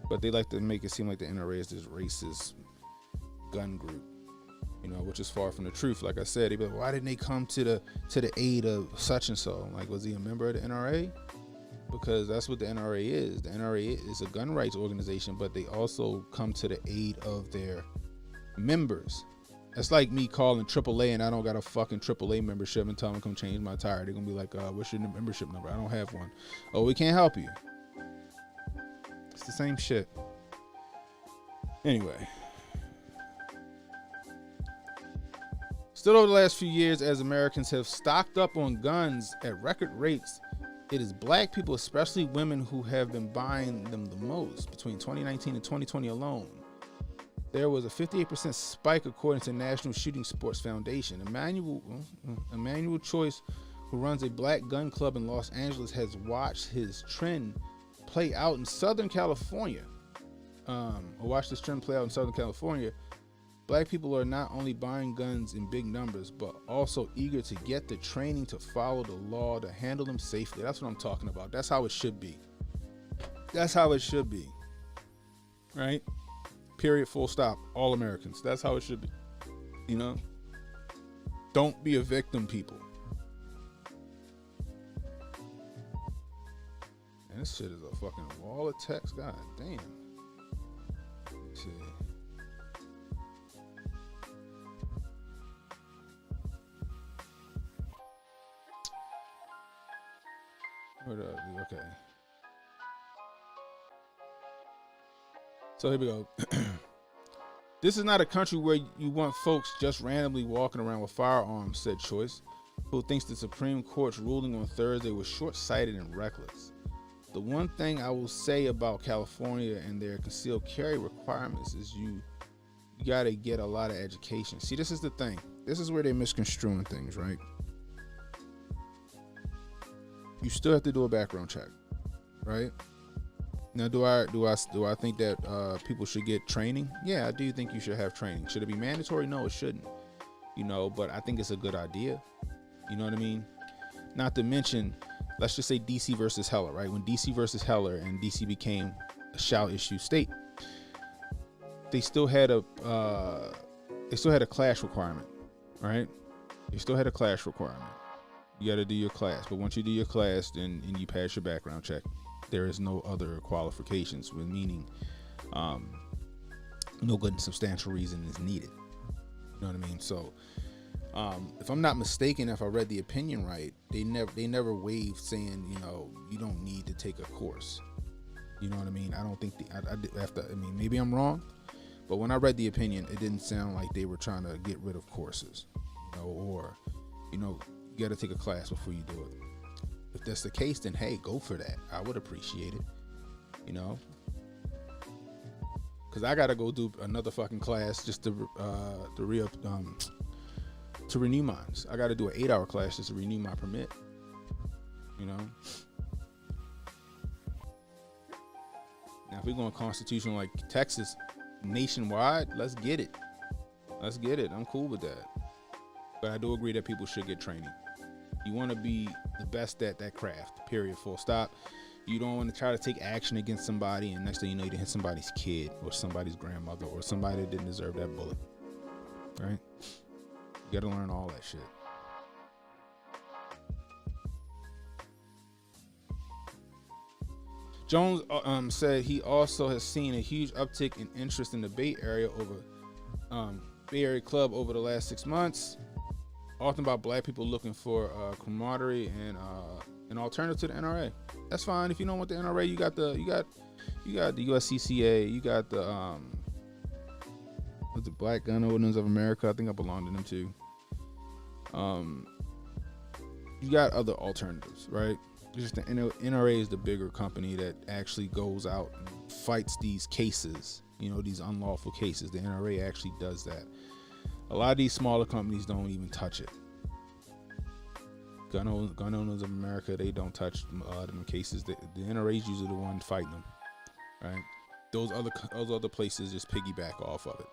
But they like to make it seem like the NRA is this racist gun group. which is far from the truth. Like I said, they be like, why didn't they come to the aid of such and so? Like, was he a member of the NRA? Because that's what the NRA is. The NRA is a gun rights organization, but they also come to the aid of their members. That's like me calling AAA and I don't got a fucking AAA membership and telling them come change my tire. They're gonna be like, what's your membership number? I don't have one. Oh, we can't help you. It's the same shit. Anyway. Still, over the last few years, as Americans have stocked up on guns at record rates, it is black people, especially women, who have been buying them the most. Between 2019 and 2020 alone, there was a 58% spike, according to National Shooting Sports Foundation. Emmanuel Choice, who runs a black gun club in Los Angeles, has watched his trend play out in Southern California. Black people are not only buying guns in big numbers, but also eager to get the training to follow the law to handle them safely. That's what I'm talking about. That's how it should be. That's how it should be. Right? Period, full stop. All Americans. That's how it should be. Don't be a victim, people. And this shit is a fucking wall of text. God damn. Let's see. Okay. So here we go. This is not a country where you want folks just randomly walking around with firearms, said Choice, who thinks the Supreme Court's ruling on Thursday was short-sighted and reckless. The one thing I will say about California and their concealed carry requirements is you got to get a lot of education. See, this is the thing. This is where they're misconstruing things, right? You still have to do a background check, right? Now, do I think that people should get training? Yeah, I do think you should have training. Should it be mandatory? No, it shouldn't. But I think it's a good idea. You know what I mean? Not to mention, let's just say DC versus Heller, right? When DC versus Heller and DC became a shall issue state, they still had a class requirement, right? They still had a class requirement. You got to do your class, but once you do your class, then and you pass your background check, there is no other qualifications, meaning no good and substantial reason is needed. You know what I mean? So, if I'm not mistaken, if I read the opinion right, they never waived saying, you don't need to take a course. You know what I mean? I don't think maybe I'm wrong, but when I read the opinion, it didn't sound like they were trying to get rid of courses, or you got to take a class before you do it. If that's the case, then hey, go for that. I would appreciate it, because I got to go do another fucking class just to renew mine. I got to do an 8-hour class just to renew my permit. Now, if we're going constitutional like Texas, nationwide, let's get it. I'm cool with that. But I do agree that people should get training. You want to be the best at that craft, period, full stop. You don't want to try to take action against somebody, and next thing you know, you hit somebody's kid or somebody's grandmother or somebody that didn't deserve that bullet, right? You got to learn all that shit. Jones said he also has seen a huge uptick in interest in the Bay Area Club over the last 6 months. Often about black people looking for camaraderie and an alternative to the NRA. That's fine. If you don't want the NRA, you got the USCCA, you got the Black Gun Owners of America. I think I belong to them too. You got other alternatives, right? Just the NRA is the bigger company that actually goes out and fights these cases, these unlawful cases. The NRA actually does that. A lot of these smaller companies don't even touch it. Gun Owners of America, they don't touch them cases. The NRA is usually the one fighting them, right? Those other places just piggyback off of it,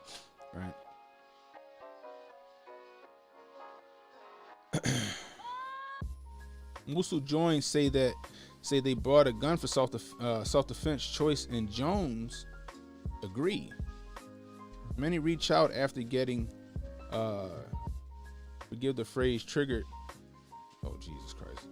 right? Musul Joins say they brought a gun for self-defense. Choice and Jones agree. Many reach out after getting Forgive the phrase triggered. Oh, Jesus Christ.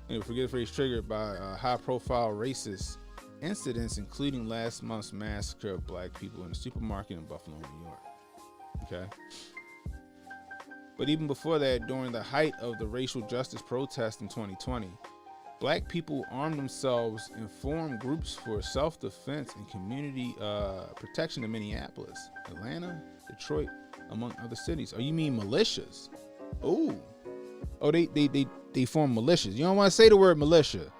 Anyway, forgive the phrase triggered by high-profile racist incidents, including last month's massacre of black people in a supermarket in Buffalo, New York. Okay. But even before that, during the height of the racial justice protest in 2020, black people armed themselves and formed groups for self-defense and community protection in Minneapolis, Atlanta, Detroit, among other cities. Oh, you mean militias? Oh, they form militias. You don't want to say the word militia.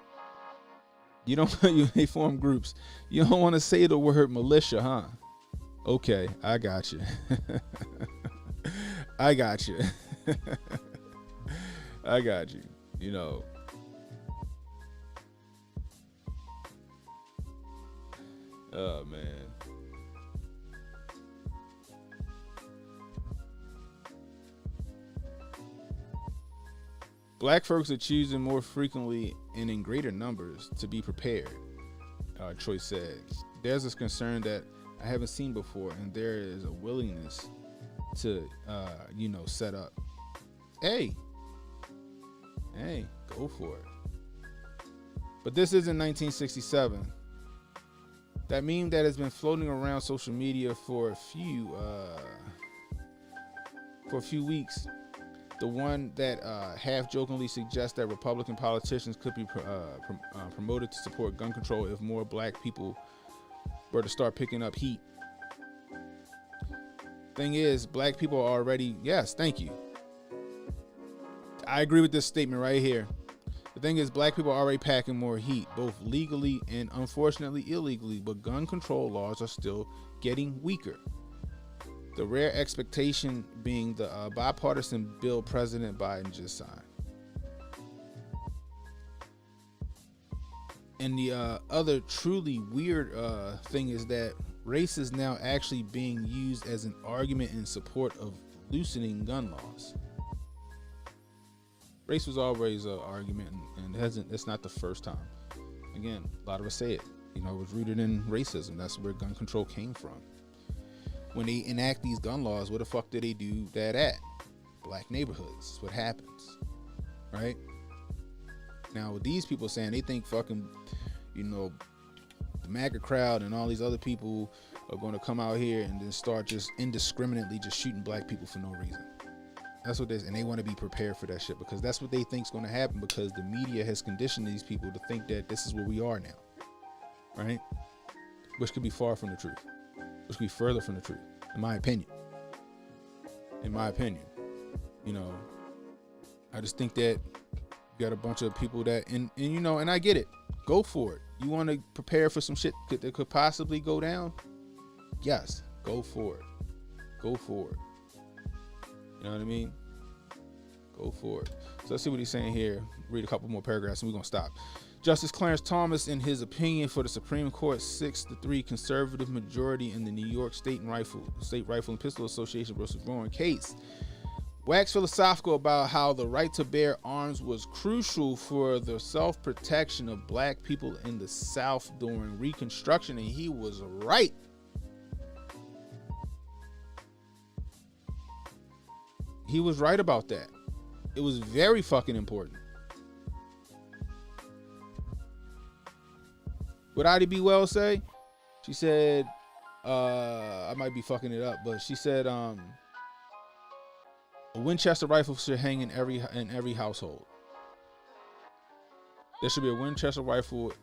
You don't. They form groups. You don't want to say the word militia, huh? Okay, I got you. I got you. I got you. You know. Oh, man. Black folks are choosing more frequently and in greater numbers to be prepared, Troy said. There's this concern that I haven't seen before, and there is a willingness to, set up. Hey, go for it. But this isn't 1967. That meme that has been floating around social media for a few weeks, the one that half-jokingly suggests that Republican politicians could be promoted to support gun control if more black people were to start picking up heat. Thing is, black people are already, yes, thank you. I agree with this statement right here. The thing is, black people are already packing more heat, both legally and unfortunately illegally, but gun control laws are still getting weaker. The rare expectation being the bipartisan bill President Biden just signed. And the other truly weird thing is that race is now actually being used as an argument in support of loosening gun laws. Race was always an argument, and it's not the first time. Again, a lot of us say it. It was rooted in racism. That's where gun control came from. When they enact these gun laws, where the fuck do they do that at? Black neighborhoods. That's what happens, right? Now, with these people saying they think fucking, the MAGA crowd and all these other people are going to come out here and then start just indiscriminately just shooting black people for no reason. That's what and they want to be prepared for that shit, because that's what they think is going to happen, because the media has conditioned these people to think that this is where we are now, right? Which could be far from the truth. Which could be further from the truth, in my opinion. I just think that you got a bunch of people that, and I get it. Go for it. You want to prepare for some shit that could possibly go down? Yes, go for it. Go for it. You know what I mean? Go for it. So let's see what he's saying here. Read a couple more paragraphs and we're going to stop. Justice Clarence Thomas, in his opinion for the Supreme Court 6-3 conservative majority in the New York State Rifle and Pistol Association versus Warren case, waxed philosophical about how the right to bear arms was crucial for the self-protection of black people in the South during Reconstruction, and he was right. He was right about that. It was very fucking important. What Ida B. Wells say? She said, I might be fucking it up, but she said, a Winchester rifle should hang in every household. There should be a Winchester rifle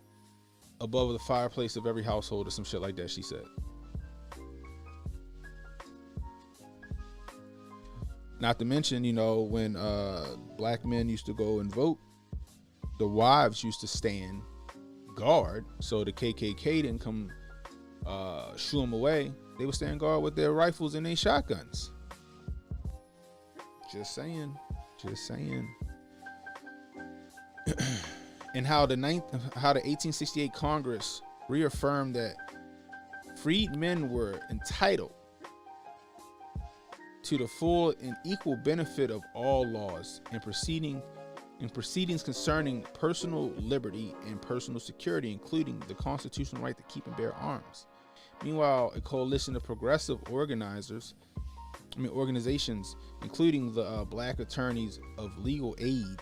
above the fireplace of every household or some shit like that, she said. Not to mention, when black men used to go and vote, the wives used to stand guard, so the KKK didn't come shoo them away. They would stand guard with their rifles and their shotguns. Just saying. And how the 1868 Congress reaffirmed that freedmen were entitled to the full and equal benefit of all laws and proceedings concerning personal liberty and personal security, including the constitutional right to keep and bear arms. Meanwhile, a coalition of progressive organizers organizations, including the Black Attorneys of Legal Aid,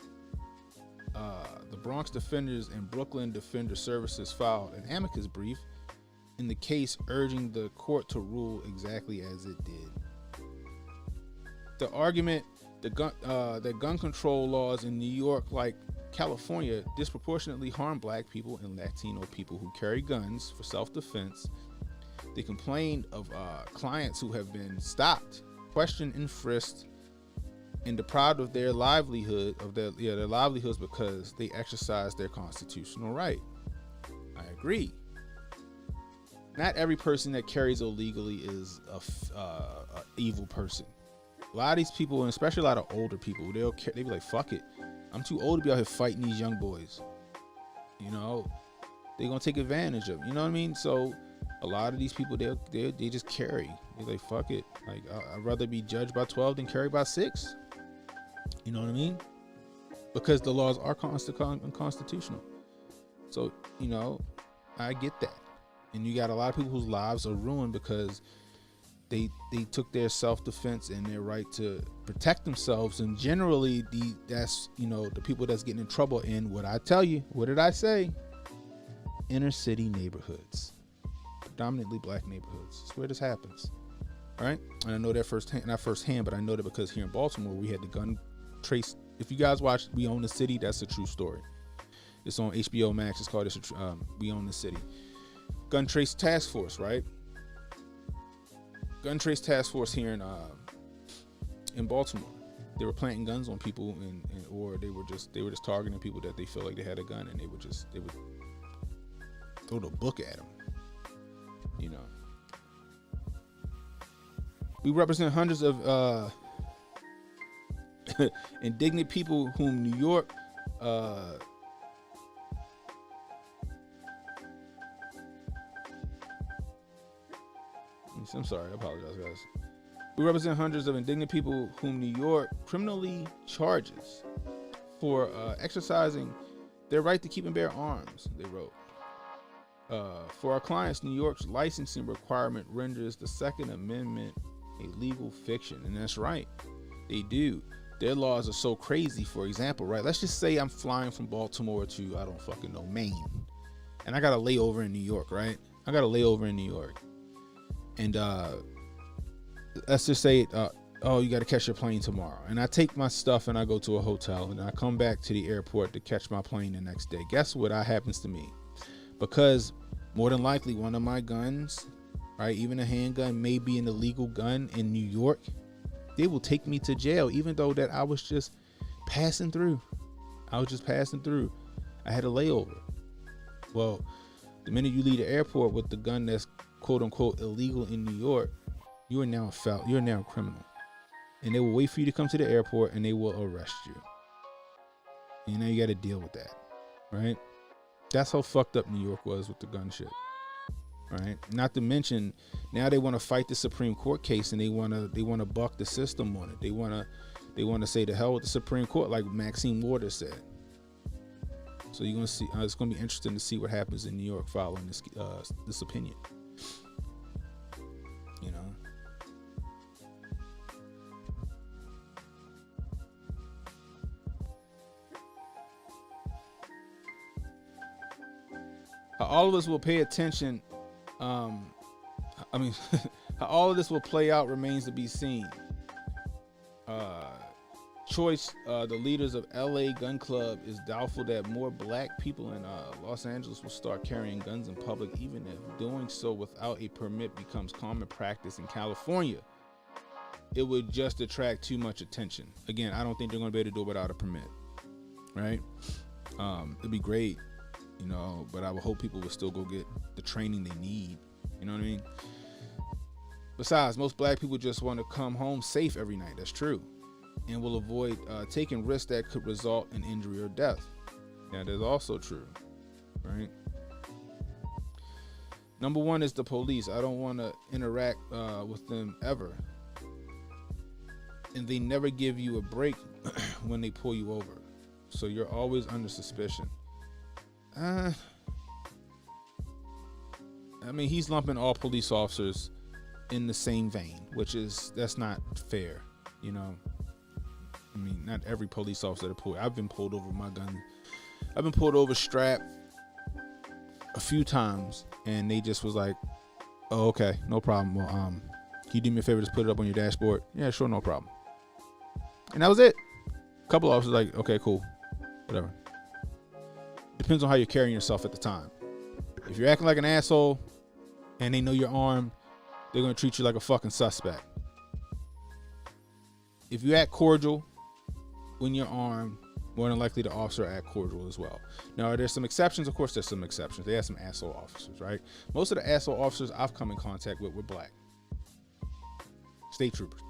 the Bronx Defenders and Brooklyn Defender Services filed an amicus brief in the case, urging the court to rule exactly as it did. The argument that gun control laws in New York, like California, disproportionately harm Black people and Latino people who carry guns for self-defense. They complained of clients who have been stopped, questioned, and frisked, and deprived of their livelihood, their livelihoods because they exercise their constitutional right. I agree. Not every person that carries illegally is a evil person. A lot of these people, and especially a lot of older people, they be like, "Fuck it, I'm too old to be out here fighting these young boys." You know, they gonna take advantage of. You know what I mean? So a lot of these people, they just carry. They like, "Fuck it, like I'd rather be judged by 12 than carried by 6." You know what I mean? Because the laws are unconstitutional. So, you know, I get that. And you got a lot of people whose lives are ruined because they took their self-defense and their right to protect themselves. And generally, that's the people that's getting in trouble in, what I tell you, what did I say? Inner city neighborhoods, predominantly Black neighborhoods. That's where this happens, right? And I know that not firsthand, but I know that because here in Baltimore, we had the gun trace. If you guys watch We Own the City, that's a true story. It's on HBO Max. It's called We Own the City. Gun Trace Task Force, right? Gun Trace Task Force here in Baltimore. They were planting guns on people, or they were just targeting people that they feel like they had a gun, and they would throw the book at them. You know, we represent hundreds of indignant people whom New York. I'm sorry, I apologize, guys. We represent hundreds of indignant people whom New York criminally charges for exercising their right to keep and bear arms, they wrote. For our clients, New York's licensing requirement renders the Second Amendment a legal fiction, and that's right, they do. Their laws are so crazy. For example, right, let's just say I'm flying from Baltimore to, I don't fucking know, Maine, and I got a layover in New York, right? And let's just say, you got to catch your plane tomorrow. And I take my stuff and I go to a hotel and I come back to the airport to catch my plane the next day. Guess what happens to me? Because more than likely one of my guns, right, even a handgun, may be an illegal gun in New York. They will take me to jail, even though that I was just passing through. I had a layover. Well, the minute you leave the airport with the gun that's quote unquote illegal in New York, you are now a criminal, and they will wait for you to come to the airport and they will arrest you. And now you got to deal with that, right? That's how fucked up New York was with the gun shit, right? Not to mention, now they want to fight the Supreme Court case, and they want to buck the system on it. They want to say to hell with the Supreme Court, like Maxine Waters said. So you're gonna see. It's gonna be interesting to see what happens in New York following this opinion. You know. How all of us will pay attention. How all of this will play out remains to be seen. The leaders of LA Gun Club is doubtful that more Black people in Los Angeles will start carrying guns in public, even if doing so without a permit becomes common practice in California. It would just attract too much attention. Again, I don't think they're going to be able to do it without a permit, right? It'd be great, but I would hope people would still go get the training they need. You know what I mean? Besides, most Black people just want to come home safe every night. That's true. And will avoid taking risks that could result in injury or death. That is also true, right? Number one is the police. I don't want to interact with them ever. And they never give you a break when they pull you over. So you're always under suspicion. He's lumping all police officers in the same vein, that's not fair, you know. I mean, not every police officer that pulled. I've been pulled over with my gun. I've been pulled over strapped a few times, and they just was like, "Oh, okay, no problem. Well, can you do me a favor, just put it up on your dashboard?" Yeah, sure, no problem. And that was it. A couple officers like, "Okay, cool, whatever." Depends on how you're carrying yourself at the time. If you're acting like an asshole, and they know you're armed, they're gonna treat you like a fucking suspect. If you act cordial when you're armed, more than likely the officer act cordial as well. Now, are there some exceptions? Of course, there's some exceptions. They have some asshole officers, right? Most of the asshole officers I've come in contact with were black. State troopers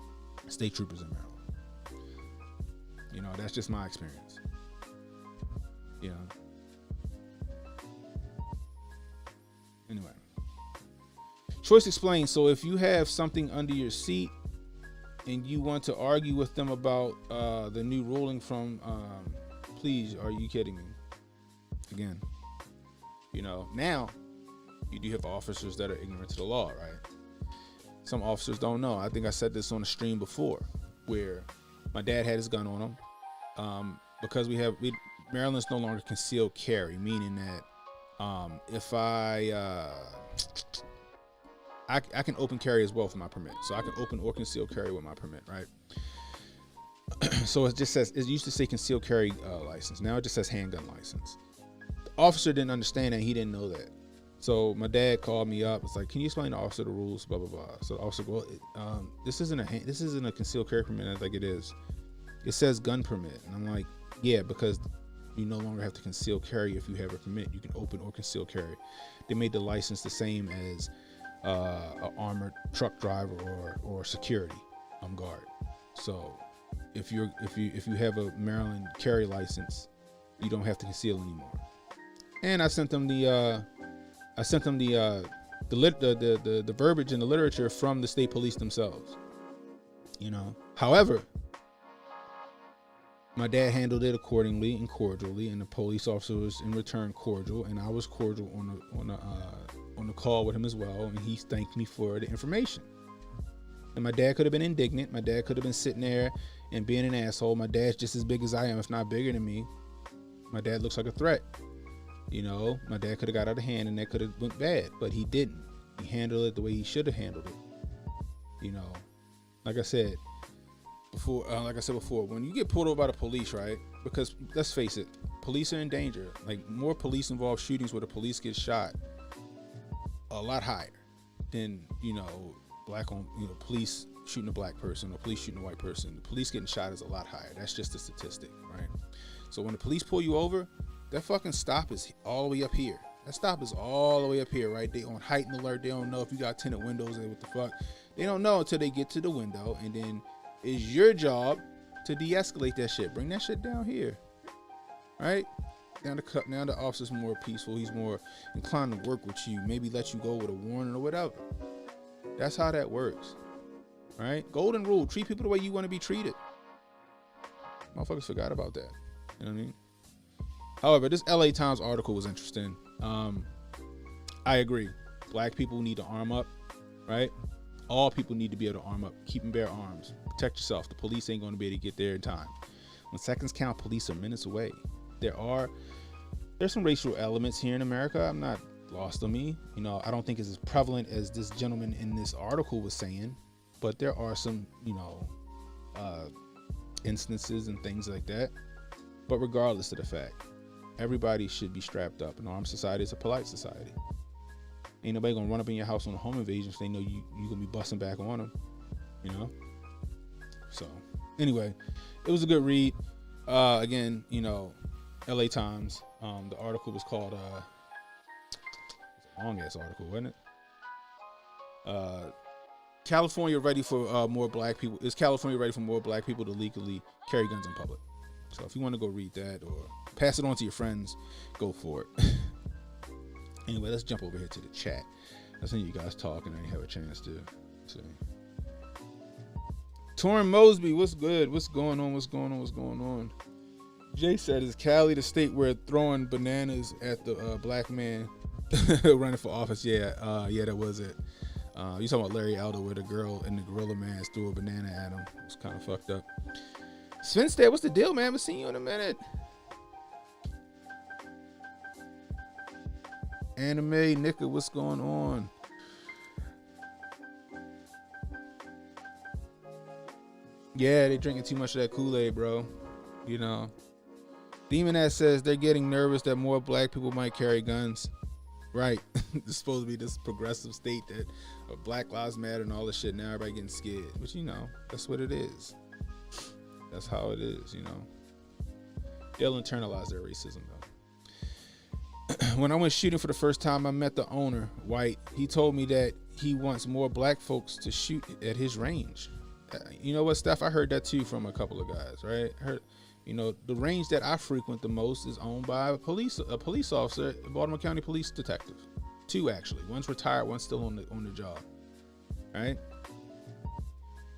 in Maryland. You know, that's just my experience. You know. Anyway. Choice explained. So if you have something under your seat and you want to argue with them about the new ruling from, please, are you kidding me? Again, you know, now you do have officers that are ignorant to the law, right? Some officers don't know. I think I said this on the stream before, where my dad had his gun on him, because Maryland's no longer concealed carry, meaning that if I can open carry as well for my permit. So I can open or conceal carry with my permit, right? So it just says, it used to say concealed carry license. Now it just says handgun license. The officer didn't understand that. He didn't know that. So my dad called me up. It's like, can you explain to the officer the rules, blah, blah, blah. So the officer goes, well, this isn't a concealed carry permit. I think it is. It says gun permit. And I'm like, yeah, because you no longer have to conceal carry if you have a permit. You can open or conceal carry. They made the license the same as an armored truck driver or security guard. So if you have a Maryland carry license, you don't have to conceal anymore. And I sent them the verbiage and the literature from the state police themselves. You know, however, my dad handled it accordingly and cordially, and the police officer was in return cordial, and I was cordial on the call with him as well, and he thanked me for the information. And my dad could have been indignant. My dad could have been sitting there and being an asshole. My dad's just as big as I am, if not bigger than me. My dad looks like a threat. You know, my dad could have got out of hand and that could have went bad, but he didn't. He handled it the way he should have handled it. You know, like I said before, when you get pulled over by the police, right? Because let's face it, police are in danger. Like, more police involved shootings where the police get shot a lot higher than, you know, police shooting a black person or police shooting a white person. The police getting shot is a lot higher. That's just a statistic, right? So when the police pull you over, that fucking stop is all the way up here. That stop is all the way up here, right? They on heightened alert. They don't know if you got tinted windows and what the fuck. They don't know until they get to the window, and then it's your job to de-escalate that shit. Bring that shit down here, right? Now the officer's more peaceful. He's more inclined to work with you. Maybe let you go with a warning or whatever. That's how that works, right? Golden rule: treat people the way you want to be treated. Motherfuckers forgot about that. You know what I mean? However, this LA Times article was interesting. I agree. Black people need to arm up, right? All people need to be able to arm up. Keep and bear arms. Protect yourself. The police ain't going to be able to get there in time. When seconds count, police are minutes away. There's some racial elements here in America. I'm not lost on me. You know, I don't think it's as prevalent as this gentleman in this article was saying, but there are some, you know, instances and things like that. But regardless of the fact, everybody should be strapped up. An armed society is a polite society. Ain't nobody gonna run up in your house on a home invasion if they know you gonna be busting back on them, you know? So, anyway, it was a good read. Again, you know, LA Times. The article was called, it was a long-ass article, wasn't it? California ready for more black people. Is California ready for more black people to legally carry guns in public? So if you want to go read that or pass it on to your friends, go for it. Anyway, let's jump over here to the chat. I seen you guys talking. I didn't have a chance to see. Torrin Mosby, what's good? What's going on? Jay said, is Cali the state where throwing bananas at the black man running for office? Yeah, that was it. You talking about Larry Elder, where the girl and the gorilla man threw a banana at him? It's kind of fucked up. Svenstead, what's the deal, man? I haven't seen you in a minute. Anime, Nika, what's going on? Yeah, they drinking too much of that Kool-Aid, bro. You know. Demon Ass says they're getting nervous that more black people might carry guns. Right. It's supposed to be this progressive state that Black Lives Matter and all this shit. Now everybody getting scared. But you know, that's what it is. That's how it is, you know. They'll internalize their racism, though. When I went shooting for the first time, I met the owner, White. He told me that he wants more black folks to shoot at his range. You know what, Steph? I heard that too from a couple of guys, right? You know, the range that I frequent the most is owned by a police officer, a Baltimore County police detective. 2 actually. One's retired, one's still on the job. Right?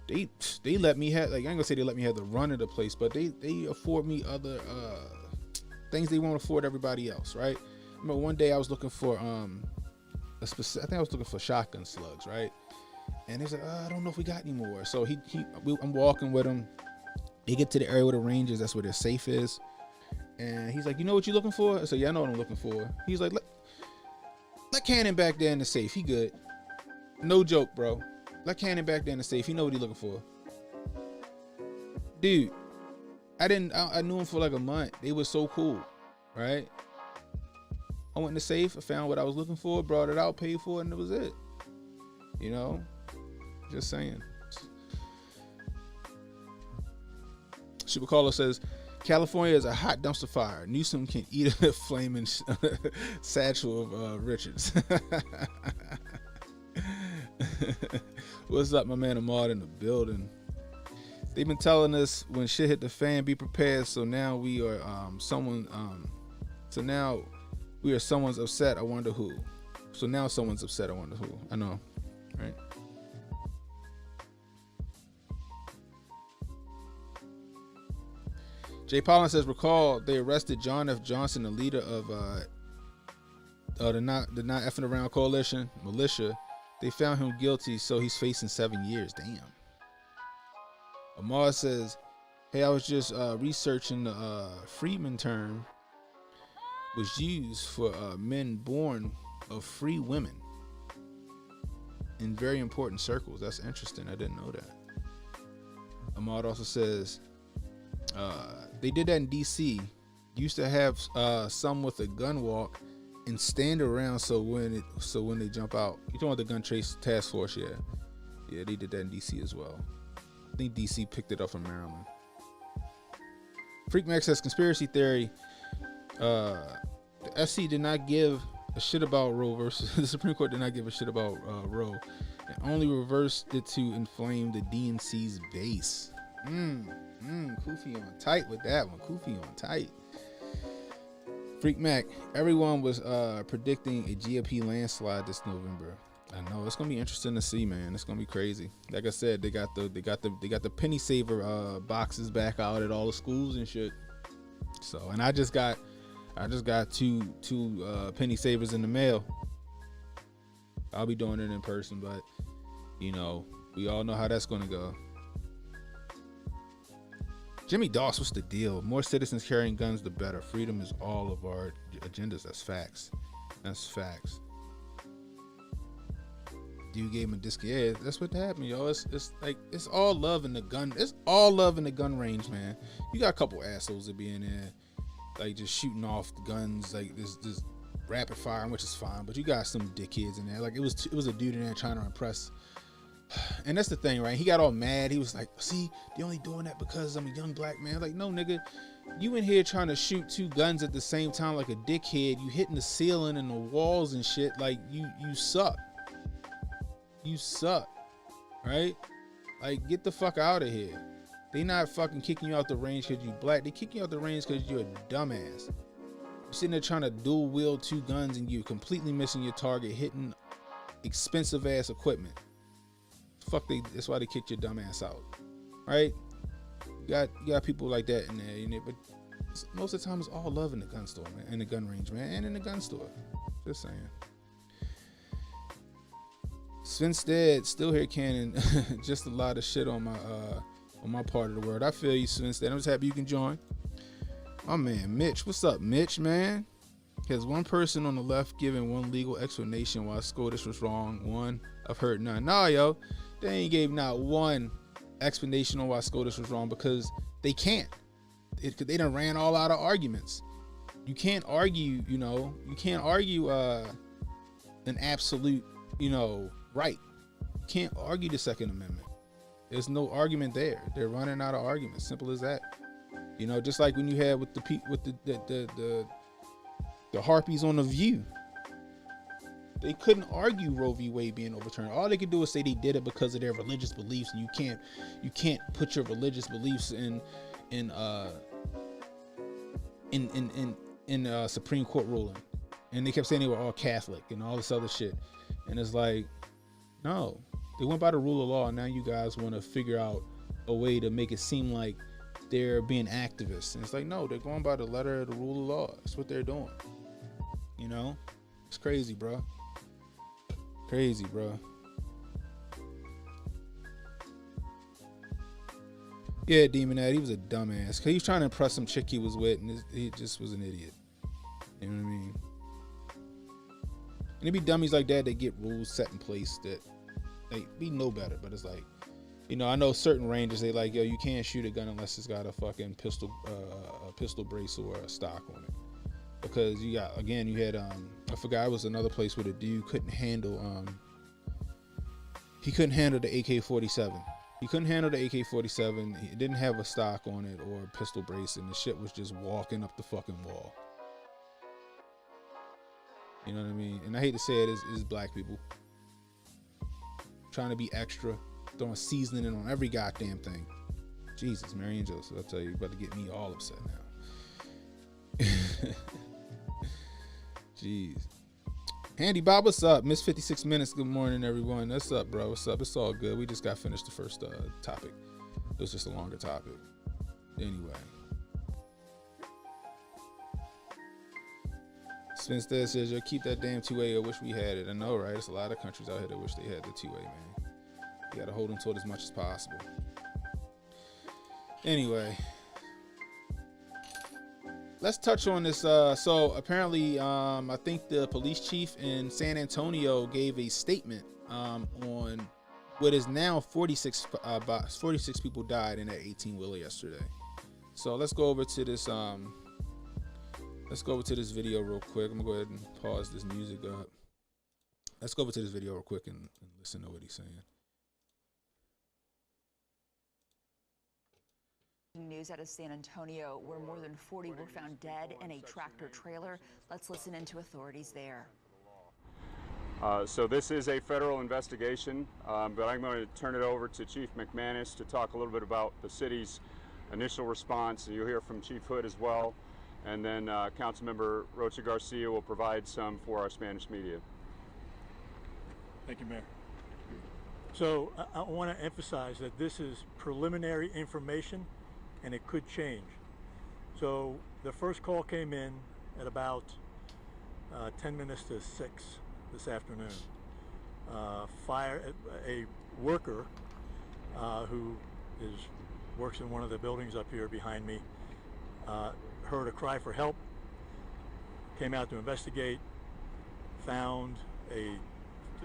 They let me have, like, I ain't gonna say they let me have the run of the place, but they afford me other things they won't afford everybody else, right? I remember one day I was looking for I think I was looking for shotgun slugs, right? And he's like, I don't know if we got any more. So I'm walking with him. They get to the area where the range is. That's where their safe is. And he's like, you know what you're looking for? I said, yeah, I know what I'm looking for. He's like, let Cannon back there in the safe. He good. No joke, bro. Let Cannon back there in the safe. He know what he looking for. Dude, I knew him for like a month. They were so cool, right? I went in the safe. I found what I was looking for, brought it out, paid for it, and it was it. You know? Just saying. Super Caller says, California is a hot dumpster fire. Newsom can eat a flaming satchel of Richards. What's up, my man Ahmad in the building? They've been telling us when shit hit the fan, be prepared. So now we are now we are someone's upset. I wonder who. So now someone's upset. I wonder who. I know, right? Jay Pollen says, recall they arrested John F. Johnson, the leader of the not effing around coalition militia. They found him guilty, so he's facing 7 years. Damn. Amar says, hey, I was just researching the freedman term was used for men born of free women in very important circles. That's interesting. I didn't know that. Ahmad also says, they did that in DC. Used to have some with a gun walk and stand around so when they jump out. You talking about the gun trace task force? Yeah, they did that in DC as well. I think DC picked it up from Maryland. Freak Max says, conspiracy theory. The SC did not give a shit about Roe versus the Supreme Court did not give a shit about Roe, and only reversed it to inflame the DNC's base. Kofi on tight with that one. Kofi on tight. Freak Mac, everyone was predicting a GOP landslide this November. I know it's gonna be interesting to see, man. It's gonna be crazy. Like I said, they got the penny saver boxes back out at all the schools and shit. So, and I just got two penny savers in the mail. I'll be doing it in person, but you know, we all know how that's gonna go. Jimmy Doss, what's the deal? More citizens carrying guns, the better. Freedom is all of our agendas. That's facts. That's facts. Dude gave him a disc. Yeah, that's what happened, yo. It's like it's all love in the gun. It's all love in the gun range, man. You got a couple assholes that be in there, like just shooting off the guns, like this rapid fire, which is fine. But you got some dickheads in there. Like it was a dude in there trying to impress. And that's the thing, right? He got all mad. He was like, see, they only doing that because I'm a young black man. Like, no, nigga, you in here trying to shoot 2 guns at the same time like a dickhead. You hitting the ceiling and the walls and shit. Like, you suck. You suck, right? Like, get the fuck out of here. They not fucking kicking you out the range because you black. They kicking you out the range because you're a dumbass. You're sitting there trying to dual wield 2 guns and you're completely missing your target, hitting expensive ass equipment. That's why they kicked your dumb ass out, right? You got people like that in there, but most of the time it's all love in the gun store, man, in the gun range, man, and in the gun store. Just saying. Svenstead still here canning just a lot of shit on my part of the world. I feel you, Svenstead. I'm just happy you can join. My man Mitch, what's up, Mitch, man? Has one person on the left given one legal explanation why SCOTUS was wrong? One, I've heard none. Nah, yo, they ain't gave not one explanation on why SCOTUS was wrong because they can't. They done ran all out of arguments. You can't argue, you can't argue an absolute, right. You can't argue the Second Amendment. There's no argument there. They're running out of arguments. Simple as that. Just like when you had with the harpies on The View. They couldn't argue Roe v. Wade being overturned. All they could do is say they did it because of their religious beliefs, and you can't put your religious beliefs in Supreme Court ruling. And they kept saying they were all Catholic and all this other shit. And it's like, no, they went by the rule of law, and now you guys want to figure out a way to make it seem like they're being activists. And it's like, no, they're going by the letter of the rule of law. That's what they're doing. It's crazy, bro. Crazy, bro. Yeah, Demonad, he was a dumbass. Cause he was trying to impress some chick he was with, and he just was an idiot. You know what I mean? And it be dummies like that get rules set in place that we know better, but it's like, I know certain ranges, they like, yo, you can't shoot a gun unless it's got a fucking pistol brace or a stock on it. Because you had, I forgot, it was another place where the dude couldn't handle the AK-47. He couldn't handle the AK-47. He didn't have a stock on it or a pistol brace, and the shit was just walking up the fucking wall. You know what I mean? And I hate to say it, is black people trying to be extra, throwing seasoning in on every goddamn thing. Jesus, Mary and Joseph, I'll tell you, you're about to get me all upset now. Jeez. Handy Bob, what's up? Miss 56 minutes. Good morning, everyone. What's up, bro? What's up? It's all good. We just got finished the first topic. It was just a longer topic. Anyway. Spencer says, yo, keep that damn 2A. I wish we had it. I know, right? There's a lot of countries out here that wish they had the 2A, man. You gotta hold them to it as much as possible. Anyway. Let's touch on this. So apparently, I think the police chief in San Antonio gave a statement on what is now 46 people died in that 18-wheeler yesterday. So let's go over to this. Let's go over to this video real quick. I'm gonna go ahead and pause this music up. Let's go over to this video real quick and listen to what he's saying.
News out of San Antonio, where more than 40 were found dead in a tractor trailer. Let's listen into authorities there.
So this is a federal investigation, but I'm going to turn it over to Chief McManus to talk a little bit about the city's initial response. You'll hear from Chief Hood as well, and then Councilmember Rocha Garcia will provide some for our Spanish media.
Thank you, Mayor. So I want to emphasize that this is preliminary information, and it could change. So the first call came in at about 10 minutes to 6 this afternoon. A worker who works in one of the buildings up here behind me heard a cry for help, came out to investigate, found a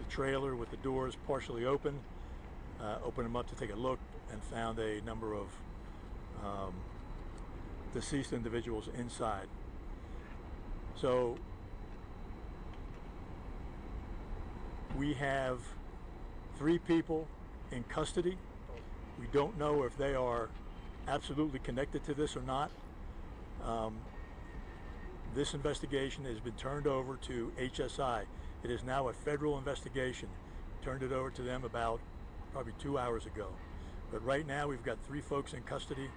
trailer with the doors partially open, opened them up to take a look, and found a number of deceased individuals inside. So we have 3 people in custody. We don't know if they are absolutely connected to this or not. This investigation has been turned over to HSI. It is now a federal investigation. Turned it over to them about probably 2 hours ago. But right now we've got 3 folks in custody.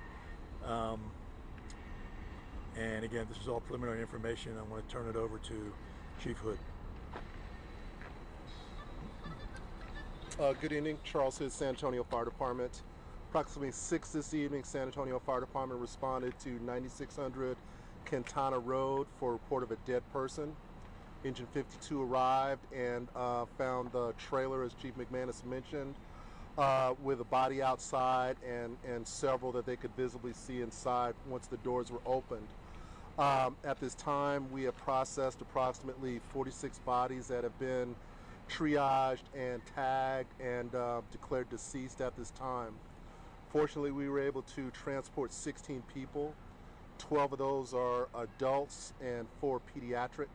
And again, this is all preliminary information. I want to turn it over to Chief Hood.
Good evening, Charles Hood, San Antonio Fire Department. Approximately 6 this evening, San Antonio Fire Department responded to 9600 Quintana Road for a report of a dead person. Engine 52 arrived and found the trailer, as Chief McManus mentioned, with a body outside and several that they could visibly see inside once the doors were opened. At this time, we have processed approximately 46 bodies that have been triaged and tagged and declared deceased at this time. Fortunately, we were able to transport 16 people. 12 of those are adults and 4 pediatric.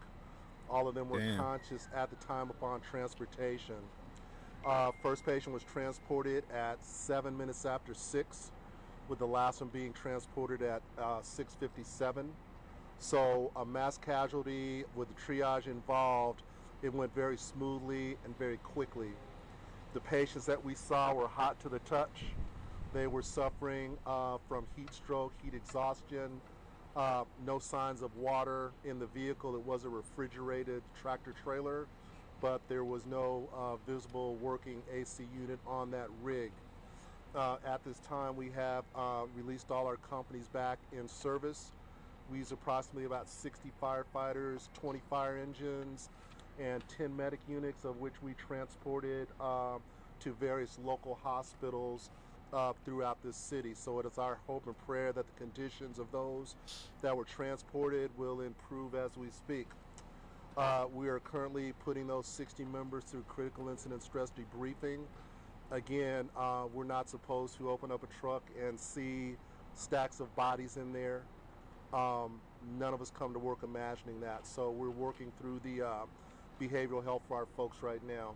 All of them were conscious at the time upon transportation. First patient was transported at 7 minutes after 6, with the last one being transported at 6:57. So a mass casualty with the triage involved, it went very smoothly and very quickly. The patients that we saw were hot to the touch. They were suffering from heat stroke, heat exhaustion, no signs of water in the vehicle. It was a refrigerated tractor trailer, but there was no visible working AC unit on that rig. At this time, we have released all our companies back in service. We use approximately about 60 firefighters, 20 fire engines, and 10 medic units, of which we transported to various local hospitals throughout this city. So it is our hope and prayer that the conditions of those that were transported will improve as we speak. We are currently putting those 60 members through critical incident stress debriefing. Again, we're not supposed to open up a truck and see stacks of bodies in there. None of us come to work imagining that. So we're working through the behavioral health for our folks right now.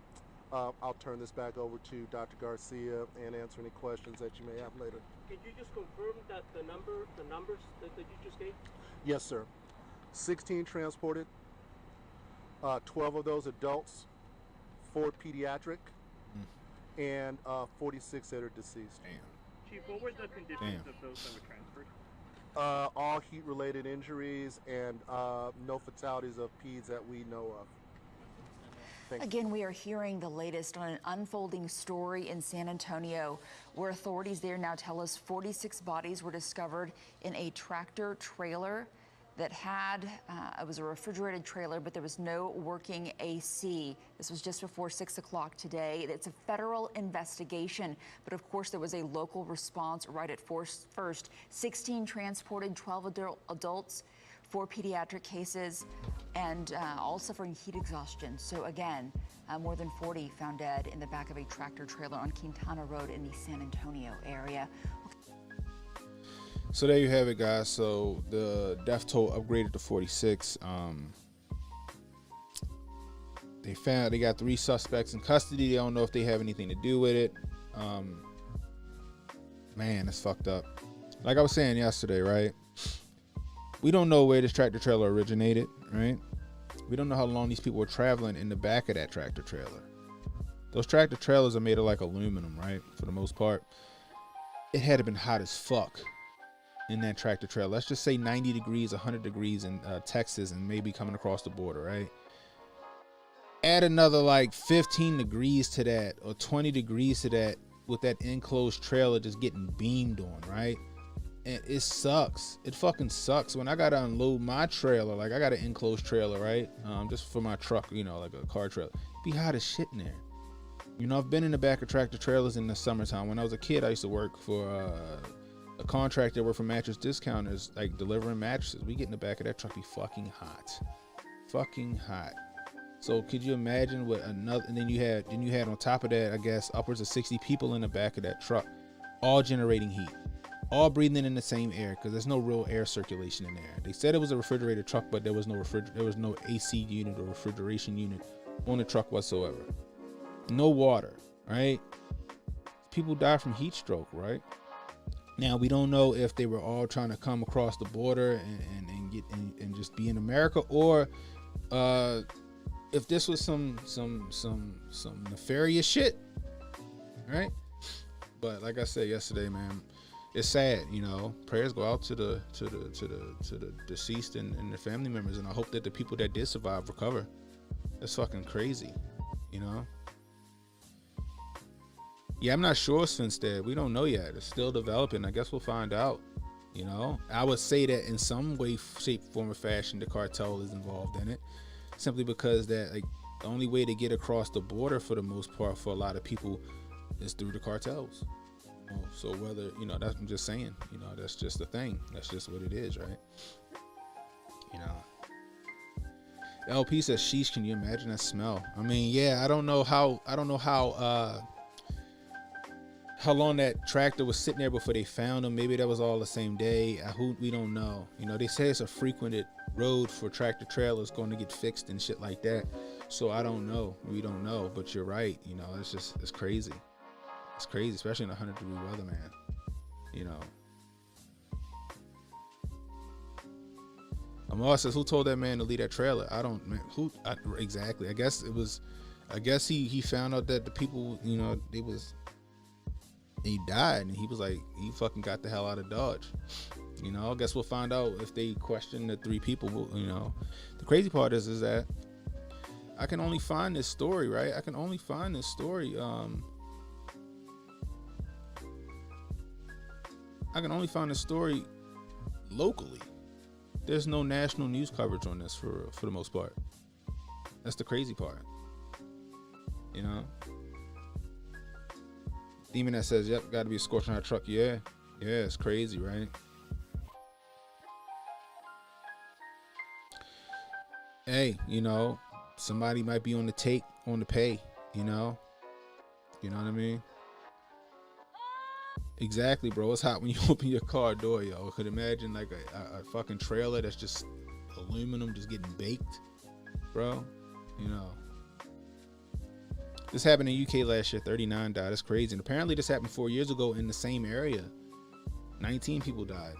I'll turn this back over to Dr. Garcia and answer any questions that you may have later.
Could you just confirm that the numbers that you just gave?
Yes, sir. 16 transported, 12 of those adults, 4 pediatric, and 46 that are deceased.
Chief, what were the conditions of those that were transferred?
All heat-related injuries and no fatalities of peds that we know of.
Again, we are hearing the latest on an unfolding story in San Antonio, where authorities there now tell us 46 bodies were discovered in a tractor trailer that had, it was a refrigerated trailer, but there was no working AC. This was just before 6 o'clock today. It's a federal investigation, but of course there was a local response right at first. 16 transported, 12 adults, 4 pediatric cases, and all suffering heat exhaustion. So again, more than 40 found dead in the back of a tractor trailer on Quintana Road in the San Antonio area.
So there you have it, guys. So the death toll upgraded to 46. They got 3 suspects in custody. They don't know if they have anything to do with it. Man, it's fucked up. Like I was saying yesterday, right? We don't know where this tractor trailer originated, right? We don't know how long these people were traveling in the back of that tractor trailer. Those tractor trailers are made of like aluminum, right? For the most part. It had to been hot as fuck in that tractor trailer. Let's just say 90 degrees, 100 degrees in Texas and maybe coming across the border, right? Add another like 15 degrees to that or 20 degrees to that with that enclosed trailer just getting beamed on, right? And it sucks. It fucking sucks. When I gotta unload my trailer, like I got an enclosed trailer, right? Just for my truck, you know, like a car trailer. Be hot as shit in there. You know, I've been in the back of tractor trailers in the summertime. When I was a kid, I used to work for a contractor, work for mattress discounters, like delivering mattresses. We get in the back of that truck, be fucking hot. Fucking hot. So could you imagine what another, and then you had on top of that, I guess, upwards of 60 people in the back of that truck, all generating heat. All breathing in the same air because there's no real air circulation in there. They said it was a refrigerated truck, but there was no AC unit or refrigeration unit on the truck whatsoever. No water, right? People die from heat stroke, right? Now we don't know if they were all trying to come across the border and just be in America, or if this was some nefarious shit, right? But like I said yesterday, man, it's sad, you know. Prayers go out to the deceased and the family members, and I hope that the people that did survive recover. That's fucking crazy, you know. Yeah, I'm not sure since dead. We don't know yet. It's still developing. I guess we'll find out, you know. I would say that in some way, shape, form, or fashion, the cartel is involved in it. simply because that like the only way to get across the border for the most part for a lot of people is through the cartels. So whether, that's, I'm just saying, that's just the thing. That's just what it is, right? LP says, sheesh, can you imagine that smell? I mean, yeah, I don't know how long that tractor was sitting there before they found him. Maybe that was all the same day. We don't know. They say it's a frequented road for tractor trailers going to get fixed and shit like that. So I don't know. We don't know, but you're right. It's crazy. It's crazy, especially in 100-degree weather, man. Amar says, who told that man to leave that trailer? Exactly. I guess he found out that the people, he died, and he was like, he fucking got the hell out of Dodge. I guess we'll find out if they question the 3 people. The crazy part is that I can only find this story, right? I can only find this story. I can only find the story locally. There's no national news coverage on this for the most part. That's the crazy part. Demon that says, yep, got to be a scorching hot truck. Yeah, it's crazy, right? Hey, somebody might be on the take, on the pay, You know what I mean? Exactly, bro. It's hot when you open your car door, yo. Could imagine like a fucking trailer that's just aluminum just getting baked, bro. This happened in UK last year. 39 died. That's crazy. And apparently this happened 4 years ago in the same area. 19 people died.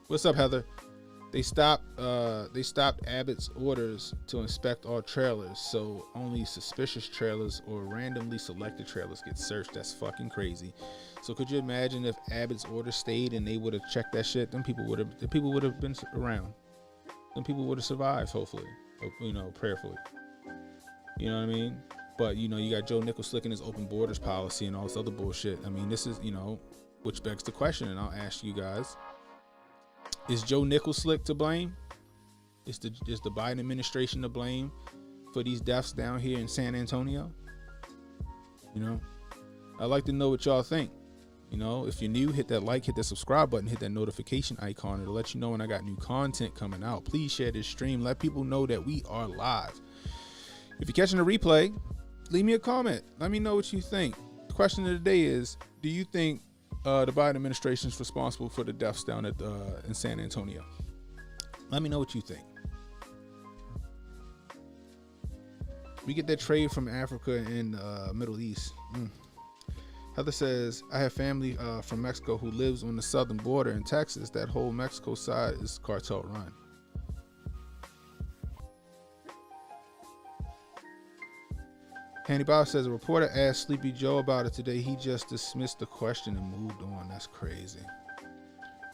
What's up, Heather? They stopped Abbott's orders to inspect all trailers, so only suspicious trailers or randomly selected trailers get searched. That's fucking crazy. So could you imagine if Abbott's order stayed and they would have checked that shit? The people would have been around. Them people would have survived, hopefully. Prayerfully. You know what I mean? But you got Joe Nichols slicking his open borders policy and all this other bullshit. I mean, this is which begs the question, and I'll ask you guys. Is Joe Nichols slick to blame? Is the Biden administration to blame for these deaths down here in San Antonio? I'd like to know what y'all think. If you're new, hit that like, hit that subscribe button, hit that notification icon. It'll let you know when I got new content coming out. Please share this stream. Let people know that we are live. If you're catching a replay, leave me a comment. Let me know what you think. The question of the day is, do you think the Biden administration is responsible for the deaths down at in San Antonio? Let me know what you think. We get that trade from Africa and Middle East. Heather says, I have family from Mexico who lives on the southern border in Texas. That whole Mexico side is cartel run. Handy Bob says, a reporter asked Sleepy Joe about it today. He just dismissed the question and moved on. That's crazy.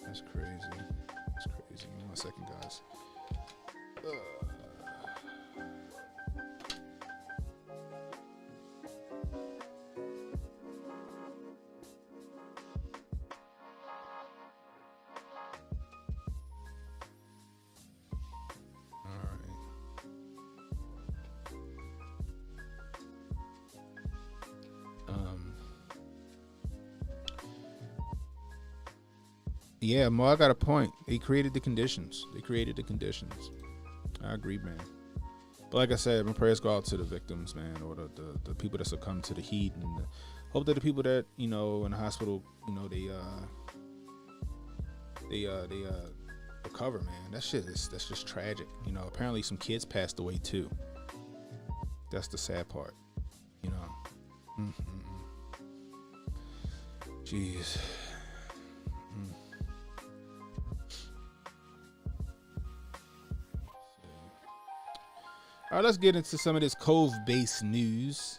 That's crazy. That's crazy. Give me 1 second, guys. Yeah, Mo, I got a point. They created the conditions. I agree, man. But like I said, my prayers go out to the victims, man, or the people that succumb to the heat, and hope that the people that in the hospital, they recover, man. That's just tragic. Apparently some kids passed away too. That's the sad part. Jeez. All right, let's get into some of this Cove-based news.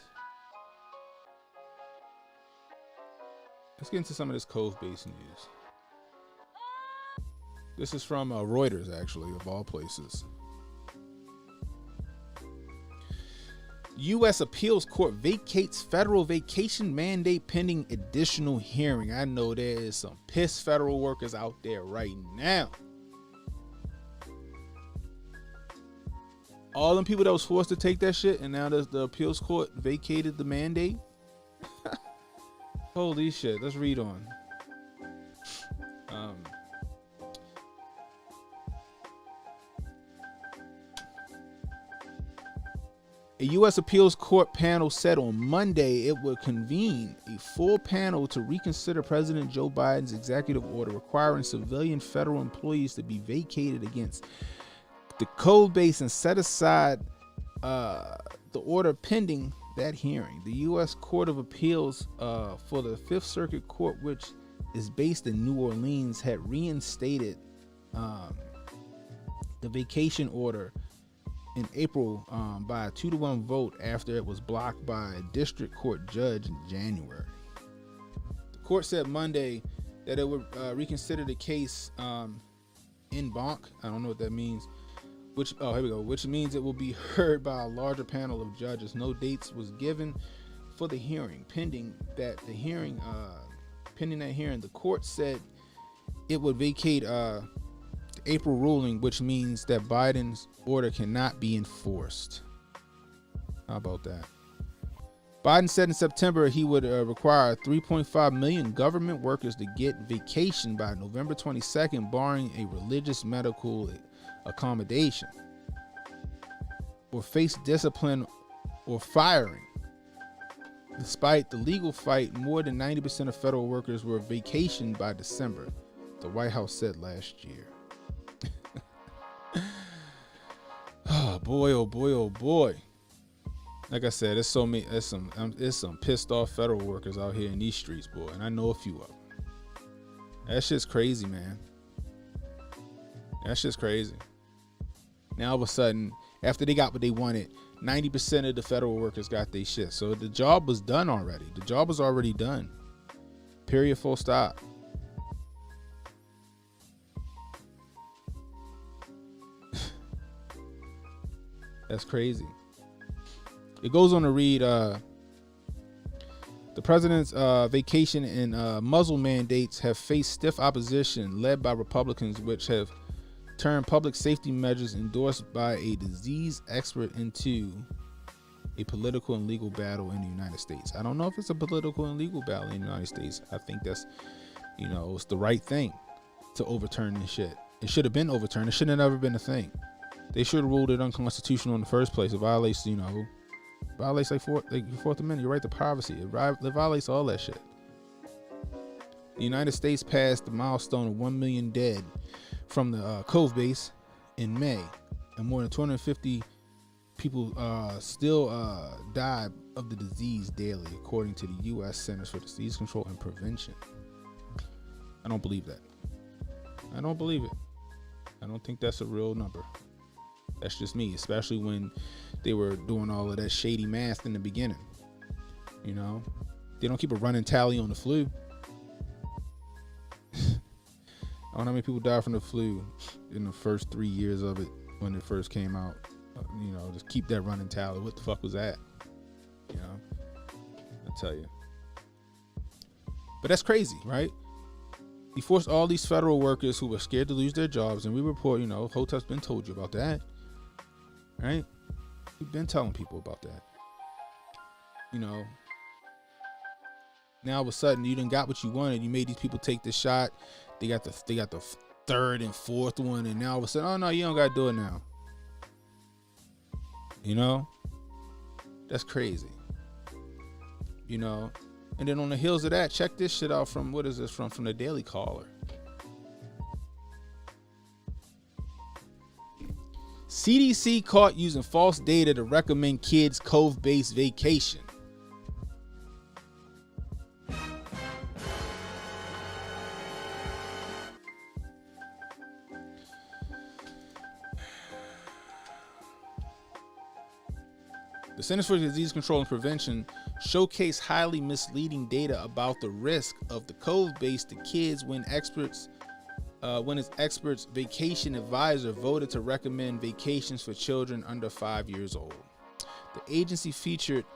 This is from Reuters, actually, of all places. U.S. Appeals Court vacates federal vacation mandate pending additional hearing. I know there is some pissed federal workers out there right now. All them people that was forced to take that shit, and now the appeals court vacated the mandate. Holy shit. Let's read on. A U.S. appeals court panel said on Monday it would convene a full panel to reconsider President Joe Biden's executive order requiring civilian federal employees to be vacated against the code base and set aside the order pending that hearing. The U.S. Court of Appeals for the Fifth Circuit Court, which is based in New Orleans, had reinstated the vacation order in April by a 2-1 vote after it was blocked by a district court judge in January. The court said Monday that it would reconsider the case en banc. I don't know what that means. Which means it will be heard by a larger panel of judges. No dates was given for the hearing. Pending that hearing, the court said it would vacate the April ruling, which means that Biden's order cannot be enforced. How about that? Biden said in September he would require 3.5 million government workers to get vacation by November 22nd, barring a religious medical accommodation, or face discipline or firing. Despite the legal fight, more than 90% of federal workers were vacationed by December, the White House said last year. Oh boy, oh boy, oh boy. Like I said, it's some pissed off federal workers out here in these streets, boy, and I know a few of them. That shit's crazy, man. That shit's crazy. Now all of a sudden, after they got what they wanted, 90% of the federal workers got their shit. So the job was done already. The job was already done. Period, full stop. That's crazy. It goes on to read, the president's vacation and muzzle mandates have faced stiff opposition led by Republicans, which have turned public safety measures endorsed by a disease expert into a political and legal battle in the United States. I don't know if it's a political and legal battle in the United States. I think that's, it's the right thing to overturn this shit. It should have been overturned. It should have never been a thing. They should have ruled it unconstitutional in the first place. It violates, violates your Fourth Amendment, your right to privacy. It violates all that shit. The United States passed the milestone of 1 million dead from the Cove base in May, and more than 250 people still die of the disease daily, according to the U.S. Centers for Disease Control and Prevention. I don't believe that. I don't believe it. I don't think that's a real number. That's just me, especially when they were doing all of that shady math in the beginning. They don't keep a running tally on the flu. I don't know how many people died from the flu in the first 3 years of it when it first came out. Just keep that running tally. What the fuck was that? I'll tell you. But that's crazy, right? He forced all these federal workers who were scared to lose their jobs, and we report, Hotep's been told you about that. Right? We've been telling people about that. Now all of a sudden you done got what you wanted. You made these people take the shot. They got the third and fourth one, and now all of a sudden, oh no, you don't gotta do it now. That's crazy. And then on the heels of that, check this shit out from, what is this from the Daily Caller. CDC caught using false data to recommend kids Cove-based vacation. The Centers for Disease Control and Prevention showcased highly misleading data about the risk of the Cove base to kids when its experts vacation advisor voted to recommend vacations for children under 5 years old. The agency featured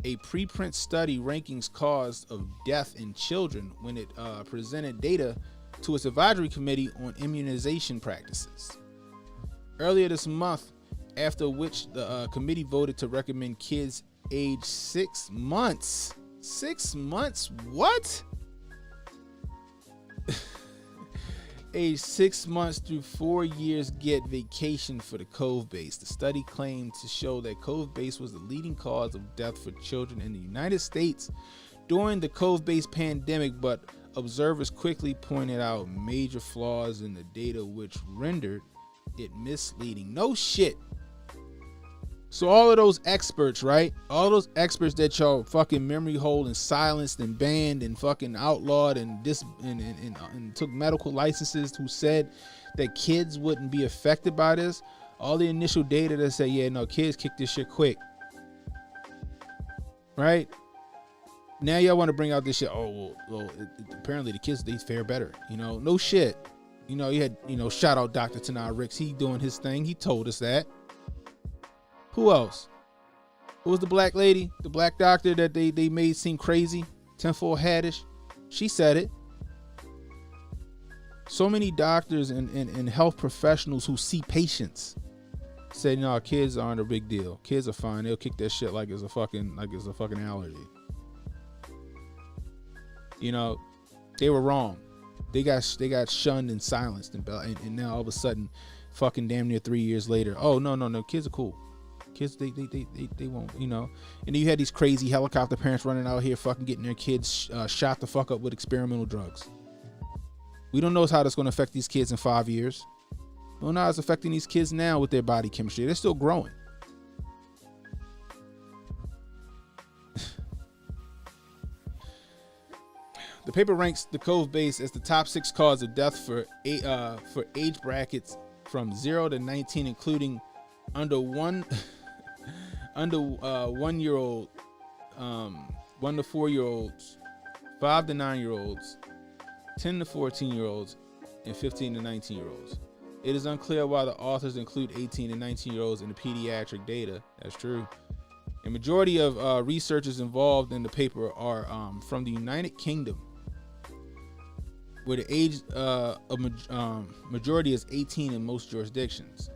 a preprint study rankings cause of death in children when it presented data to its advisory committee on immunization practices. Earlier this month, after which the committee voted to recommend kids age 6 months. 6 months? What? Age 6 months through 4 years get vacation for the Cove base. The study claimed to show that Cove base was the leading cause of death for children in the United States during the Cove base pandemic, but observers quickly pointed out major flaws in the data which rendered it misleading. No shit. So all of those experts, right? All those experts that y'all fucking memory hold and silenced and banned and fucking outlawed and took medical licenses, who said that kids wouldn't be affected by this. All the initial data that say, yeah, no, kids kick this shit quick. Right? Now y'all want to bring out this shit. Oh, well, apparently the kids, they fare better. You know, no shit. You know, you had, shout out Dr. Tanai Ricks. He doing his thing. He told us that. Who else? Who was the black lady? The black doctor that they made seem crazy? Tenfold Haddish. She said it. So many doctors and health professionals who see patients said, no, kids aren't a big deal. Kids are fine. They'll kick that shit like it's a fucking allergy. They were wrong. They got shunned and silenced and now all of a sudden, fucking damn near 3 years later, oh no, kids are cool. Kids, they won't, And then you had these crazy helicopter parents running out here fucking getting their kids shot the fuck up with experimental drugs. We don't know how that's going to affect these kids in 5 years. We don't know how it's affecting these kids now with their body chemistry. They're still growing. The paper ranks the Cove base as the top 6 cause of death for age brackets from 0 to 19, including under 1 year old, 1 to 4 year olds, 5 to 9 year olds, 10 to 14 year olds, and 15 to 19 year olds. It is unclear why the authors include 18 and 19 year olds in the pediatric data. That's true. A majority of researchers involved in the paper are from the United Kingdom, where the age majority is 18 in most jurisdictions.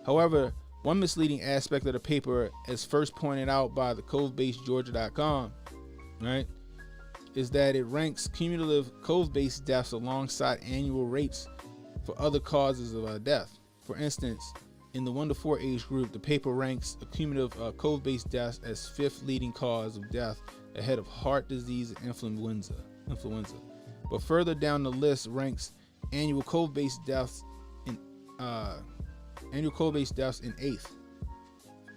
However, one misleading aspect of the paper, as first pointed out by the CoveBaseGeorgia.com, right, is that it ranks cumulative Cove-based deaths alongside annual rates for other causes of death. For instance, in the 1 to 4 age group, the paper ranks a cumulative Cove-based deaths as 5th leading cause of death, ahead of heart disease and influenza. But further down the list ranks annual Cove-based deaths in 8th.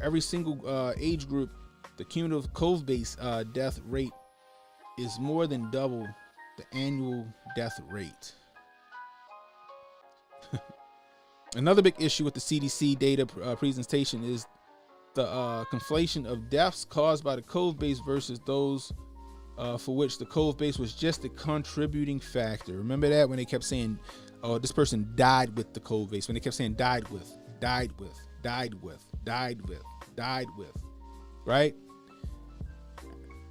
Every single age group, the cumulative Cove-based death rate is more than double the annual death rate. Another big issue with the CDC data presentation is the conflation of deaths caused by the Cove base versus those for which the Cove base was just a contributing factor. Remember that when they kept saying, oh, this person died with the Cove base, when they kept saying died with, right?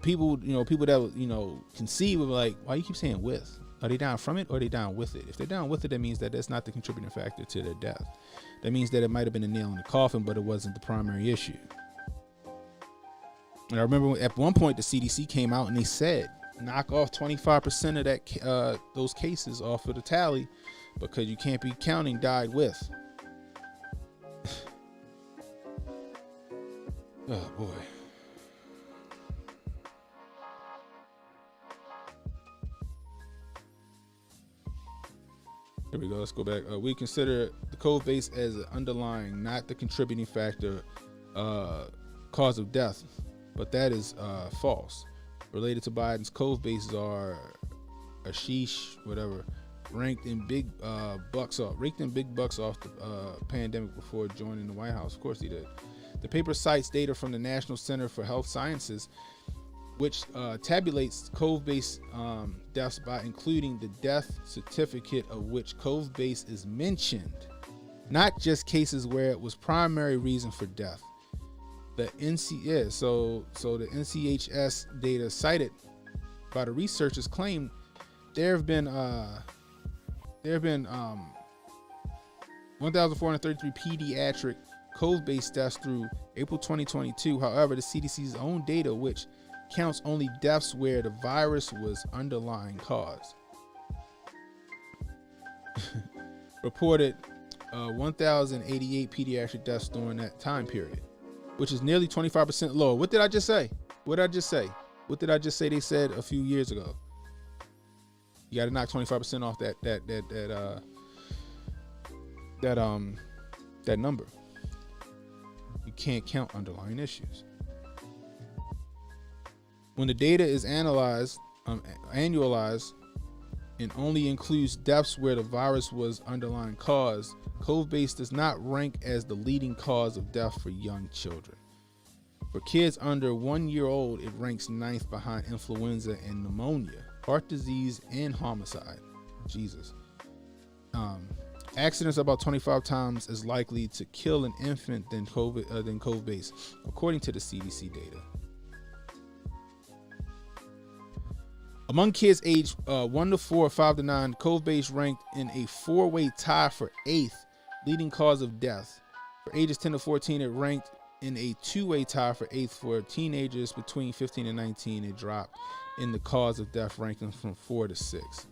People that conceive of like, why you keep saying with? Are they down from it or are they down with it? If they're down with it, that means that that's not the contributing factor to their death. That means that it might have been a nail in the coffin, but it wasn't the primary issue. And I remember at one point the CDC came out and they said, knock off 25% of that those cases off of the tally because you can't be counting died with. Oh boy. Here we go. Let's go back. We consider the Cove base as an underlying, not the contributing factor, cause of death, but that is false. Related to Biden's Cove bases are Ashish, whatever, ranked in big bucks off the pandemic before joining the White House. Of course he did. The paper cites data from the National Center for Health Sciences, which tabulates Cove base deaths by including the death certificate of which Cove base is mentioned, not just cases where it was primary reason for death. The the NCHS data cited by the researchers claim there have been 1,433 pediatric COVID-based deaths through April 2022. However, the CDC's own data, which counts only deaths where the virus was underlying cause, reported 1,088 pediatric deaths during that time period, which is nearly 25% lower. What did I just say? What did I just say? What did I just say they said a few years ago? You got to knock 25% off that number. You can't count underlying issues. When the data is annualized and only includes deaths where the virus was underlying cause, COVID-based does not rank as the leading cause of death for young children. For kids under 1 year old, it ranks 9th behind influenza and pneumonia, heart disease, and homicide. Jesus. Accidents are about 25 times as likely to kill an infant than COVID-based, according to the CDC data. Among kids aged 1 to 4, 5 to 9, COVID-based ranked in a 4-way tie for 8th leading cause of death. For ages 10 to 14, it ranked in a 2-way tie for 8th. For teenagers between 15 and 19, it dropped in the cause of death ranking from 4 to 6.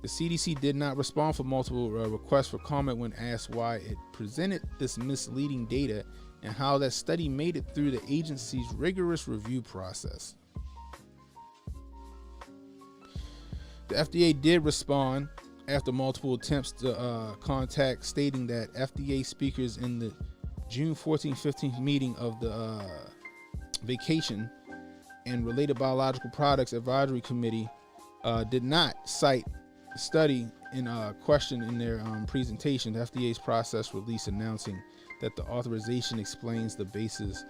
The CDC did not respond for multiple requests for comment when asked why it presented this misleading data and how that study made it through the agency's rigorous review process. The FDA did respond after multiple attempts to contact, stating that FDA speakers in the June 14-15 meeting of the Vacation and Related Biological Products Advisory Committee did not cite the study in question in their presentation. The FDA's process release announcing that the authorization explains the basis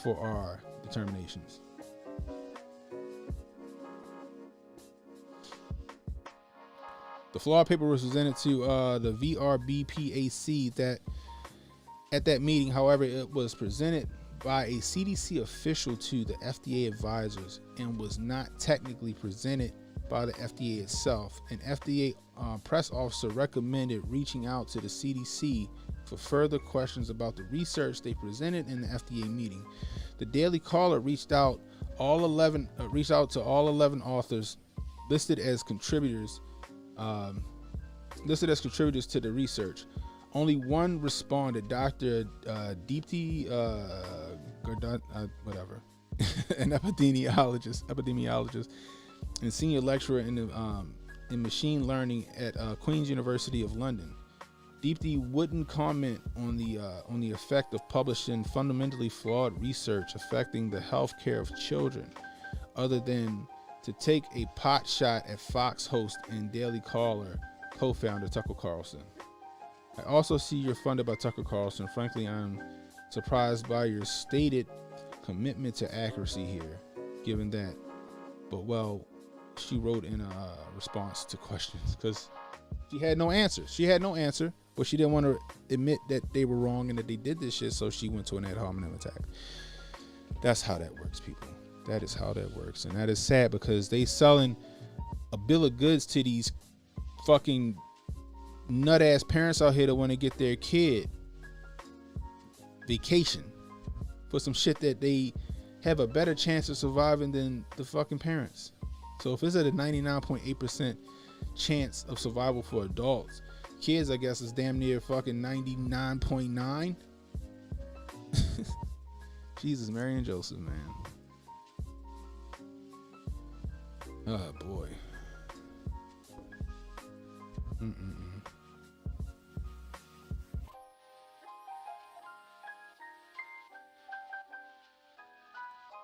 for our determinations. The flawed paper was presented to the VRBPAC at that meeting. However, it was presented by a CDC official to the FDA advisors and was not technically presented by the FDA itself. An FDA press officer recommended reaching out to the CDC for further questions about the research they presented in the FDA meeting. The Daily Caller reached out to all 11 authors listed as contributors to the research. Only one responded, Dr. Deepthi whatever, an epidemiologist and senior lecturer in machine learning at Queen's University of London. Deepthi wouldn't comment on the effect of publishing fundamentally flawed research affecting the health care of children, other than to take a pot shot at Fox host and Daily Caller co-founder Tucker Carlson. I also see you're funded by Tucker Carlson. Frankly, I'm surprised by your stated commitment to accuracy here, given that. But well, she wrote in a response to questions because she had no answer. But she didn't want to admit that they were wrong and that they did this shit, so she went to an ad hominem attack. That's how that works, people. That is how that works. And that is sad because they selling a bill of goods to these fucking nut ass parents out here that want to get their kid vacation for some shit that they have a better chance of surviving than the fucking parents. So if it's at a 99.8% chance of survival for adults, kids, I guess, is damn near fucking 99.9. Jesus, Mary and Joseph, man. Oh boy.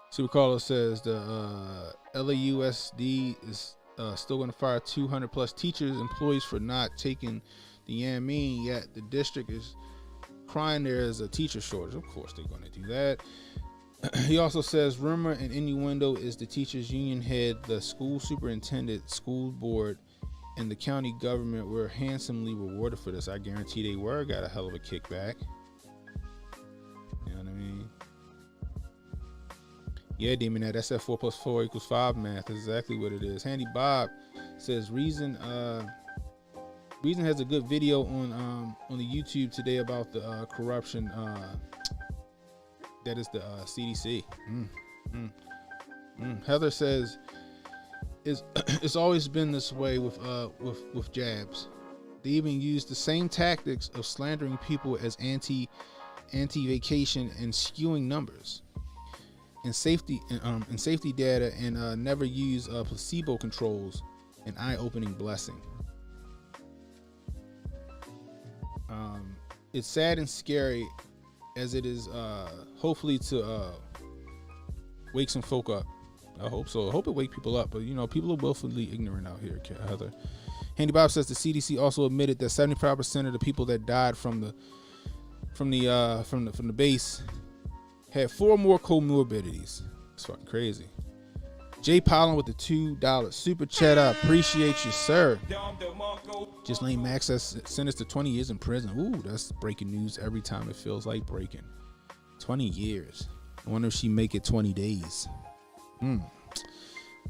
Super Caller says the LAUSD is still going to fire 200 plus teachers, employees for not taking the Yamin, yet the district is crying there is a teacher shortage. Of course they're going to do that. He also says rumor and innuendo is the teachers union head, the school superintendent, school board, and the county government were handsomely rewarded for this. I guarantee they got a hell of a kickback. You know what I mean? Yeah, Demon, that's that 4 + 4 = 5 math. That's exactly what it is. Handy Bob says reason Reason has a good video on the YouTube today about the corruption that is the CDC. Heather says it's always been this way with jabs. They even use the same tactics of slandering people as anti-vacation and skewing numbers and safety data, and never use placebo controls. An eye-opening blessing. It's sad and scary as it is, hopefully to wake some folk up. I hope so. I hope it wake people up, but people are willfully ignorant out here, Heather. Handy Bob says the CDC also admitted that 75% of the people that died from the base had 4 more comorbidities. It's fucking crazy. Jay Pollen with the $2 super chat. I appreciate you, sir. Just Lane Max has sentenced to 20 years in prison. Ooh, that's breaking news every time it feels like breaking. 20 years. I wonder if she make it 20 days. I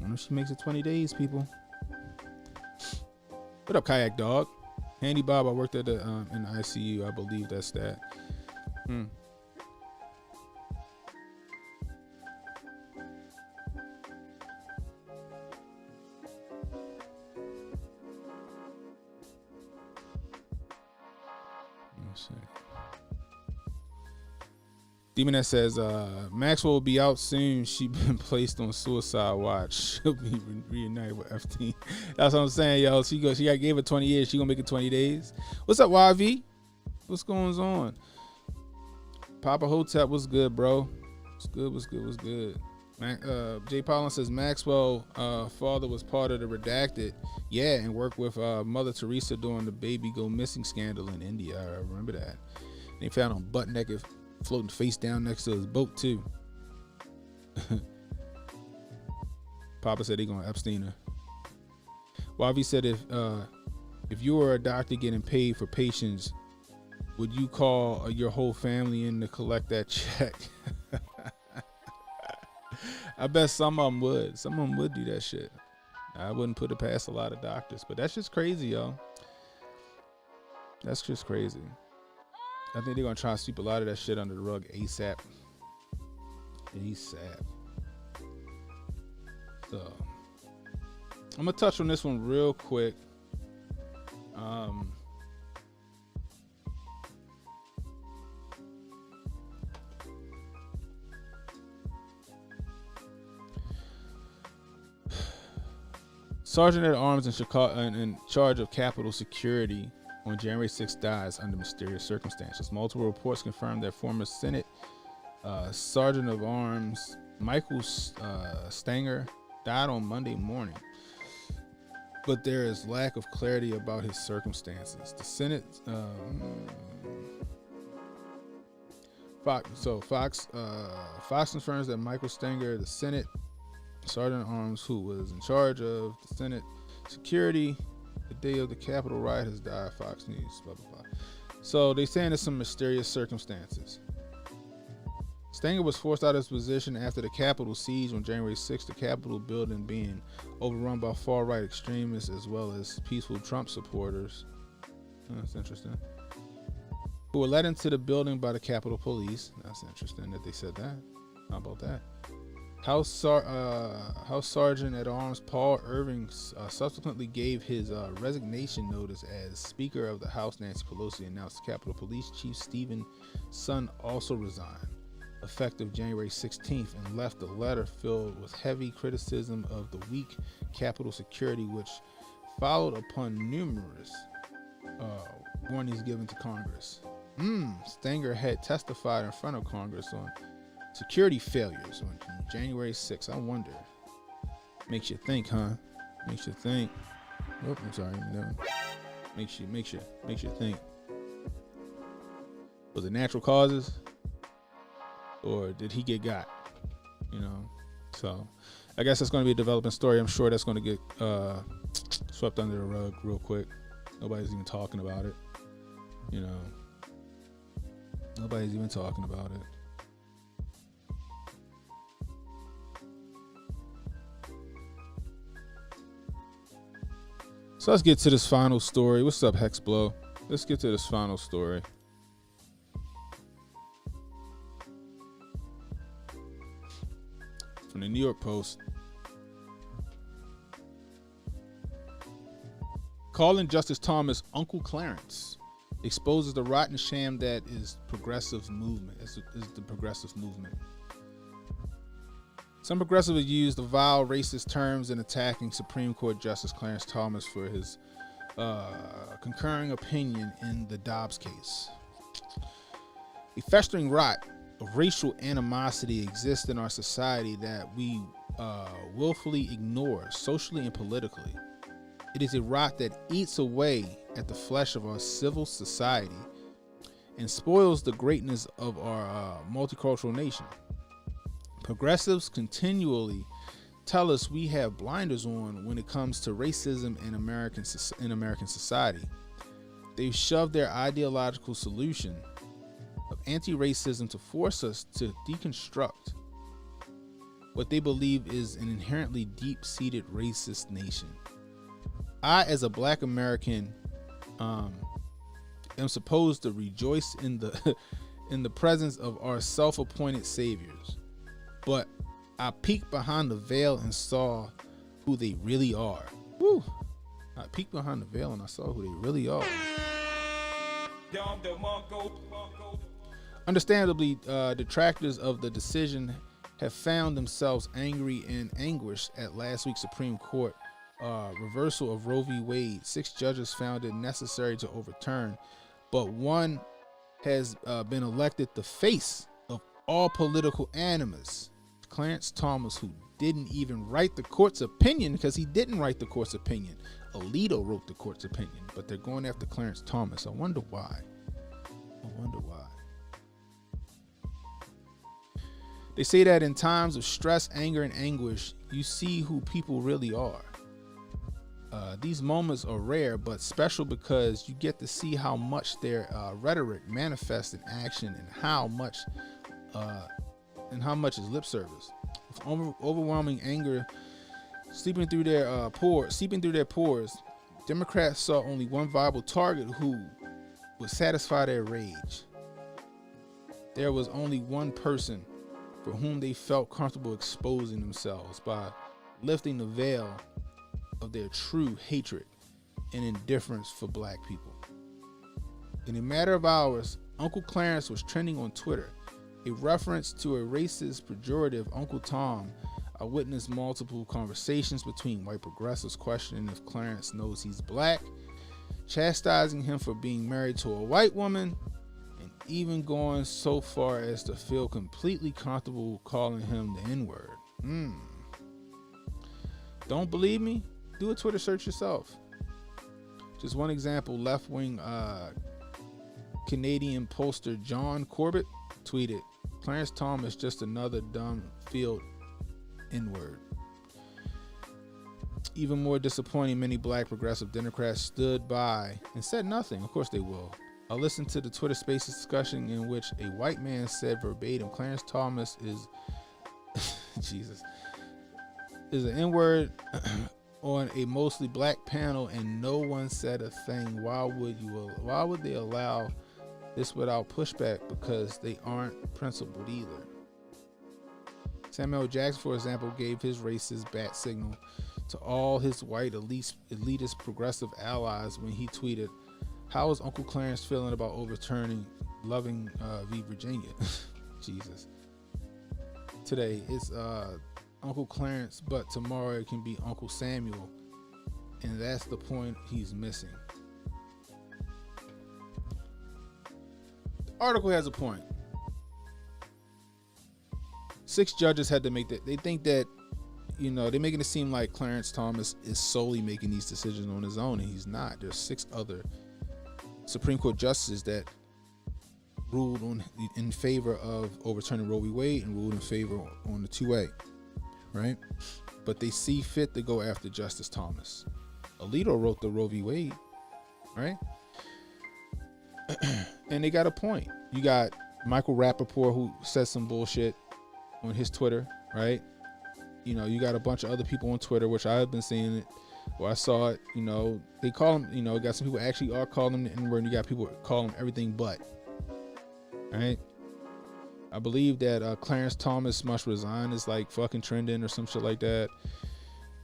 wonder if she makes it 20 days, people. What up, Kayak Dog? Handy Bob, I worked at the in the ICU. I believe that's that. Demoness says Maxwell will be out soon. She been placed on suicide watch. She'll be reunited with FT. That's what I'm saying, yo. She gave her 20 years. She gonna make it 20 days. What's up, YV? What's going on? Papa Hotep, what's good, bro? What's good? Jay Pollen says Maxwell father was part of the redacted. Yeah, and worked with Mother Teresa during the baby go missing scandal in India. I remember that. They found him butt naked, floating face down next to his boat too. Papa said he gonna Epstein her. YV said if you were a doctor getting paid for patients, would you call your whole family in to collect that check? I bet some of them would. Some of them would do that shit. I wouldn't put it past a lot of doctors, but that's just crazy, yo. That's just crazy. I think they're gonna try to sweep a lot of that shit under the rug ASAP. So I'm gonna touch on this one real quick. Sergeant at Arms in Chicago, in charge of Capitol Security on January 6th, dies under mysterious circumstances. Multiple reports confirm that former Senate Sergeant of Arms Michael Stanger died on Monday morning, but there is lack of clarity about his circumstances. The Senate Fox confirms that Michael Stanger, the Senate Sergeant at Arms who was in charge of the Senate security the day of the Capitol riot, has died. Fox News, blah, blah, blah. So they're saying there's some mysterious circumstances. Stanger was forced out of his position after the Capitol siege on January 6th, the Capitol building being overrun by far-right extremists as well as peaceful Trump supporters. That's interesting. Who were led into the building by the Capitol Police. That's interesting that they said that. How about that? House Sergeant at Arms Paul Irving subsequently gave his resignation notice as Speaker of the House. Nancy Pelosi announced Capitol Police Chief Stephen Sun also resigned effective January 16th and left a letter filled with heavy criticism of the weak Capitol security, which followed upon numerous warnings given to Congress. Stanger had testified in front of Congress on security failures on January 6th. I wonder. Makes you think, huh? Makes you think. Oh, I'm sorry. No. Makes you think. Was it natural causes? Or did he get got? So I guess that's going to be a developing story. I'm sure that's going to get swept under the rug real quick. Nobody's even talking about it. Nobody's even talking about it. So let's get to this final story. What's up, Hexblow? Let's get to this final story. From the New York Post. Calling Justice Thomas Uncle Clarence exposes the rotten sham that is progressive movement. Is the progressive movement. Some progressives use the vile racist terms in attacking Supreme Court Justice Clarence Thomas for his concurring opinion in the Dobbs case. A festering rot of racial animosity exists in our society that we willfully ignore socially and politically. It is a rot that eats away at the flesh of our civil society and spoils the greatness of our multicultural nation. Progressives continually tell us we have blinders on when it comes to racism in American society. They've shoved their ideological solution of anti-racism to force us to deconstruct what they believe is an inherently deep-seated racist nation. I, as a black American, am supposed to rejoice in the presence of our self-appointed saviors. But I peeked behind the veil and saw who they really are. Woo! I peeked behind the veil and I saw who they really are. Understandably, detractors of the decision have found themselves angry and anguished at last week's Supreme Court reversal of Roe v. Wade. 6 judges found it necessary to overturn, but one has been elected the face of all political animus. Clarence Thomas, who didn't even write the court's opinion, because he didn't write the court's opinion. Alito wrote the court's opinion, but they're going after Clarence Thomas. I wonder why. They say that in times of stress, anger, and anguish, you see who people really are. These moments are rare, but special because you get to see how much their rhetoric manifests in action, and how much is lip service. With overwhelming anger seeping through their pores, Democrats saw only one viable target who would satisfy their rage. There was only one person for whom they felt comfortable exposing themselves by lifting the veil of their true hatred and indifference for black people. In a matter of hours, Uncle Clarence was trending on Twitter. A reference to a racist pejorative, Uncle Tom. I witnessed multiple conversations between white progressives questioning if Clarence knows he's black, chastising him for being married to a white woman, and even going so far as to feel completely comfortable calling him the N-word. Don't believe me? Do a Twitter search yourself. Just one example, left-wing Canadian pollster John Corbett tweeted, Clarence Thomas just another dumb field N-word. Even more disappointing, many black progressive Democrats stood by and said nothing. Of course they will. I listened to the Twitter Spaces discussion in which a white man said verbatim, Clarence Thomas is Jesus is an N-word on a mostly black panel, and no one said a thing. Why would they allow this without pushback? Because they aren't principled either. Samuel Jackson, for example, gave his racist bat signal to all his white elitist progressive allies when he tweeted, how is Uncle Clarence feeling about overturning Loving v. Virginia? Jesus. Today it's Uncle Clarence, but tomorrow it can be Uncle Samuel, and that's the point he's missing. The article has a point. 6 judges had to make that. They think that, they're making it seem like Clarence Thomas is solely making these decisions on his own, and he's not. There's 6 other Supreme Court justices that ruled in favor of overturning Roe v. Wade and ruled in favor on the 2A. Right? But they see fit to go after Justice Thomas. Alito wrote the Roe v. Wade, right? And they got a point. You got Michael Rappaport, who says some bullshit on his Twitter, right? You got a bunch of other people on Twitter, which I have been seeing it. Or I saw it, you know, they call them, you know, got some people actually are calling them the N-word, and you got people call them everything but. Right? I believe that Clarence Thomas must resign is like fucking trending or some shit like that.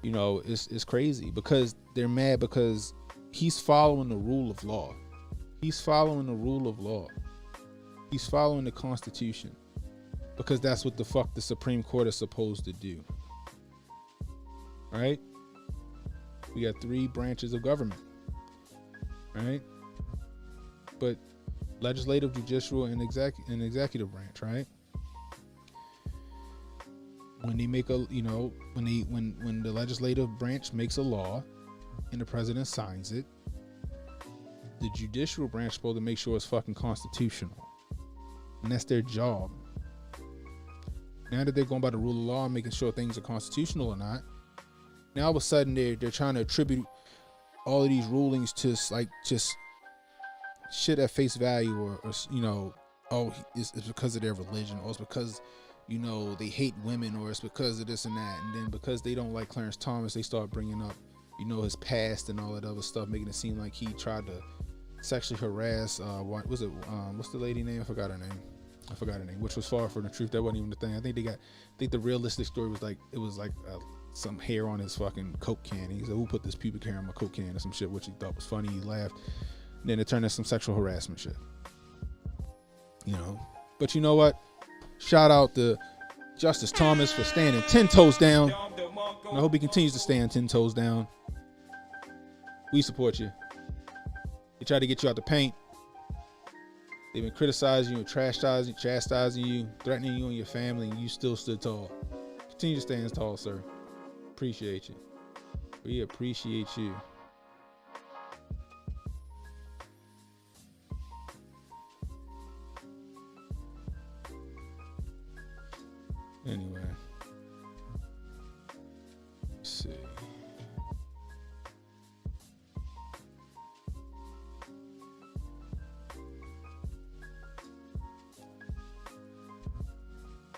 You know, it's crazy because they're mad because he's following the rule of law. He's following the rule of law. He's following the Constitution because that's what the fuck the Supreme Court is supposed to do. Right? We got 3 branches of government. Right? But legislative, judicial, and executive branch, right? When they make a, you know, when the legislative branch makes a law and the president signs it, the judicial branch is supposed to make sure it's fucking constitutional. And that's their job. Now that they're going by the rule of law and making sure things are constitutional or not, now all of a sudden they're trying to attribute all of these rulings to like just shit at face value, or you know, oh, it's because of their religion, or it's because, you know, they hate women, or it's because of this and that. And then because they don't like Clarence Thomas, they start bringing up, you know, his past and all that other stuff, making it seem like he tried to sexually harass what's the lady name? I forgot her name, which was far from the truth. That wasn't even the thing. I think the realistic story was like, it was like some hair on his fucking Coke can. He said, who put this pubic hair on my Coke can, or some shit, which he thought was funny. He laughed. And then it turned into some sexual harassment shit. You know. But you know what? Shout out to Justice Thomas for standing 10 toes down. And I hope he continues to stand 10 toes down. We support you. They tried to get you out the paint. They've been criticizing you and chastising you, threatening you and your family, and you still stood tall. Continue to stand tall, sir. Appreciate you. We appreciate you. Anyway. Let's see.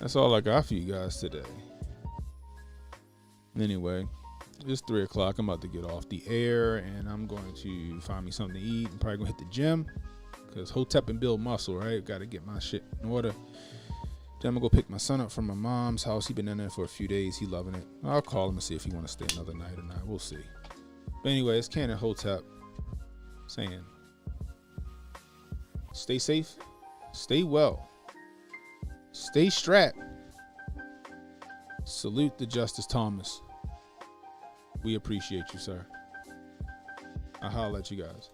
That's all I got for you guys today. Anyway, it's 3 o'clock. I'm about to get off the air, and I'm going to find me something to eat. I'm probably going to hit the gym, because Hotep and build muscle, right? Got to get my shit in order. Then I'm going to go pick my son up from my mom's house. He been in there for a few days. He loving it. I'll call him and see if he want to stay another night or not. We'll see. But anyway, it's Ken and Hotep saying, stay safe, stay well, stay strapped. Salute to Justice Thomas. We appreciate you, sir. I'll holler at you guys.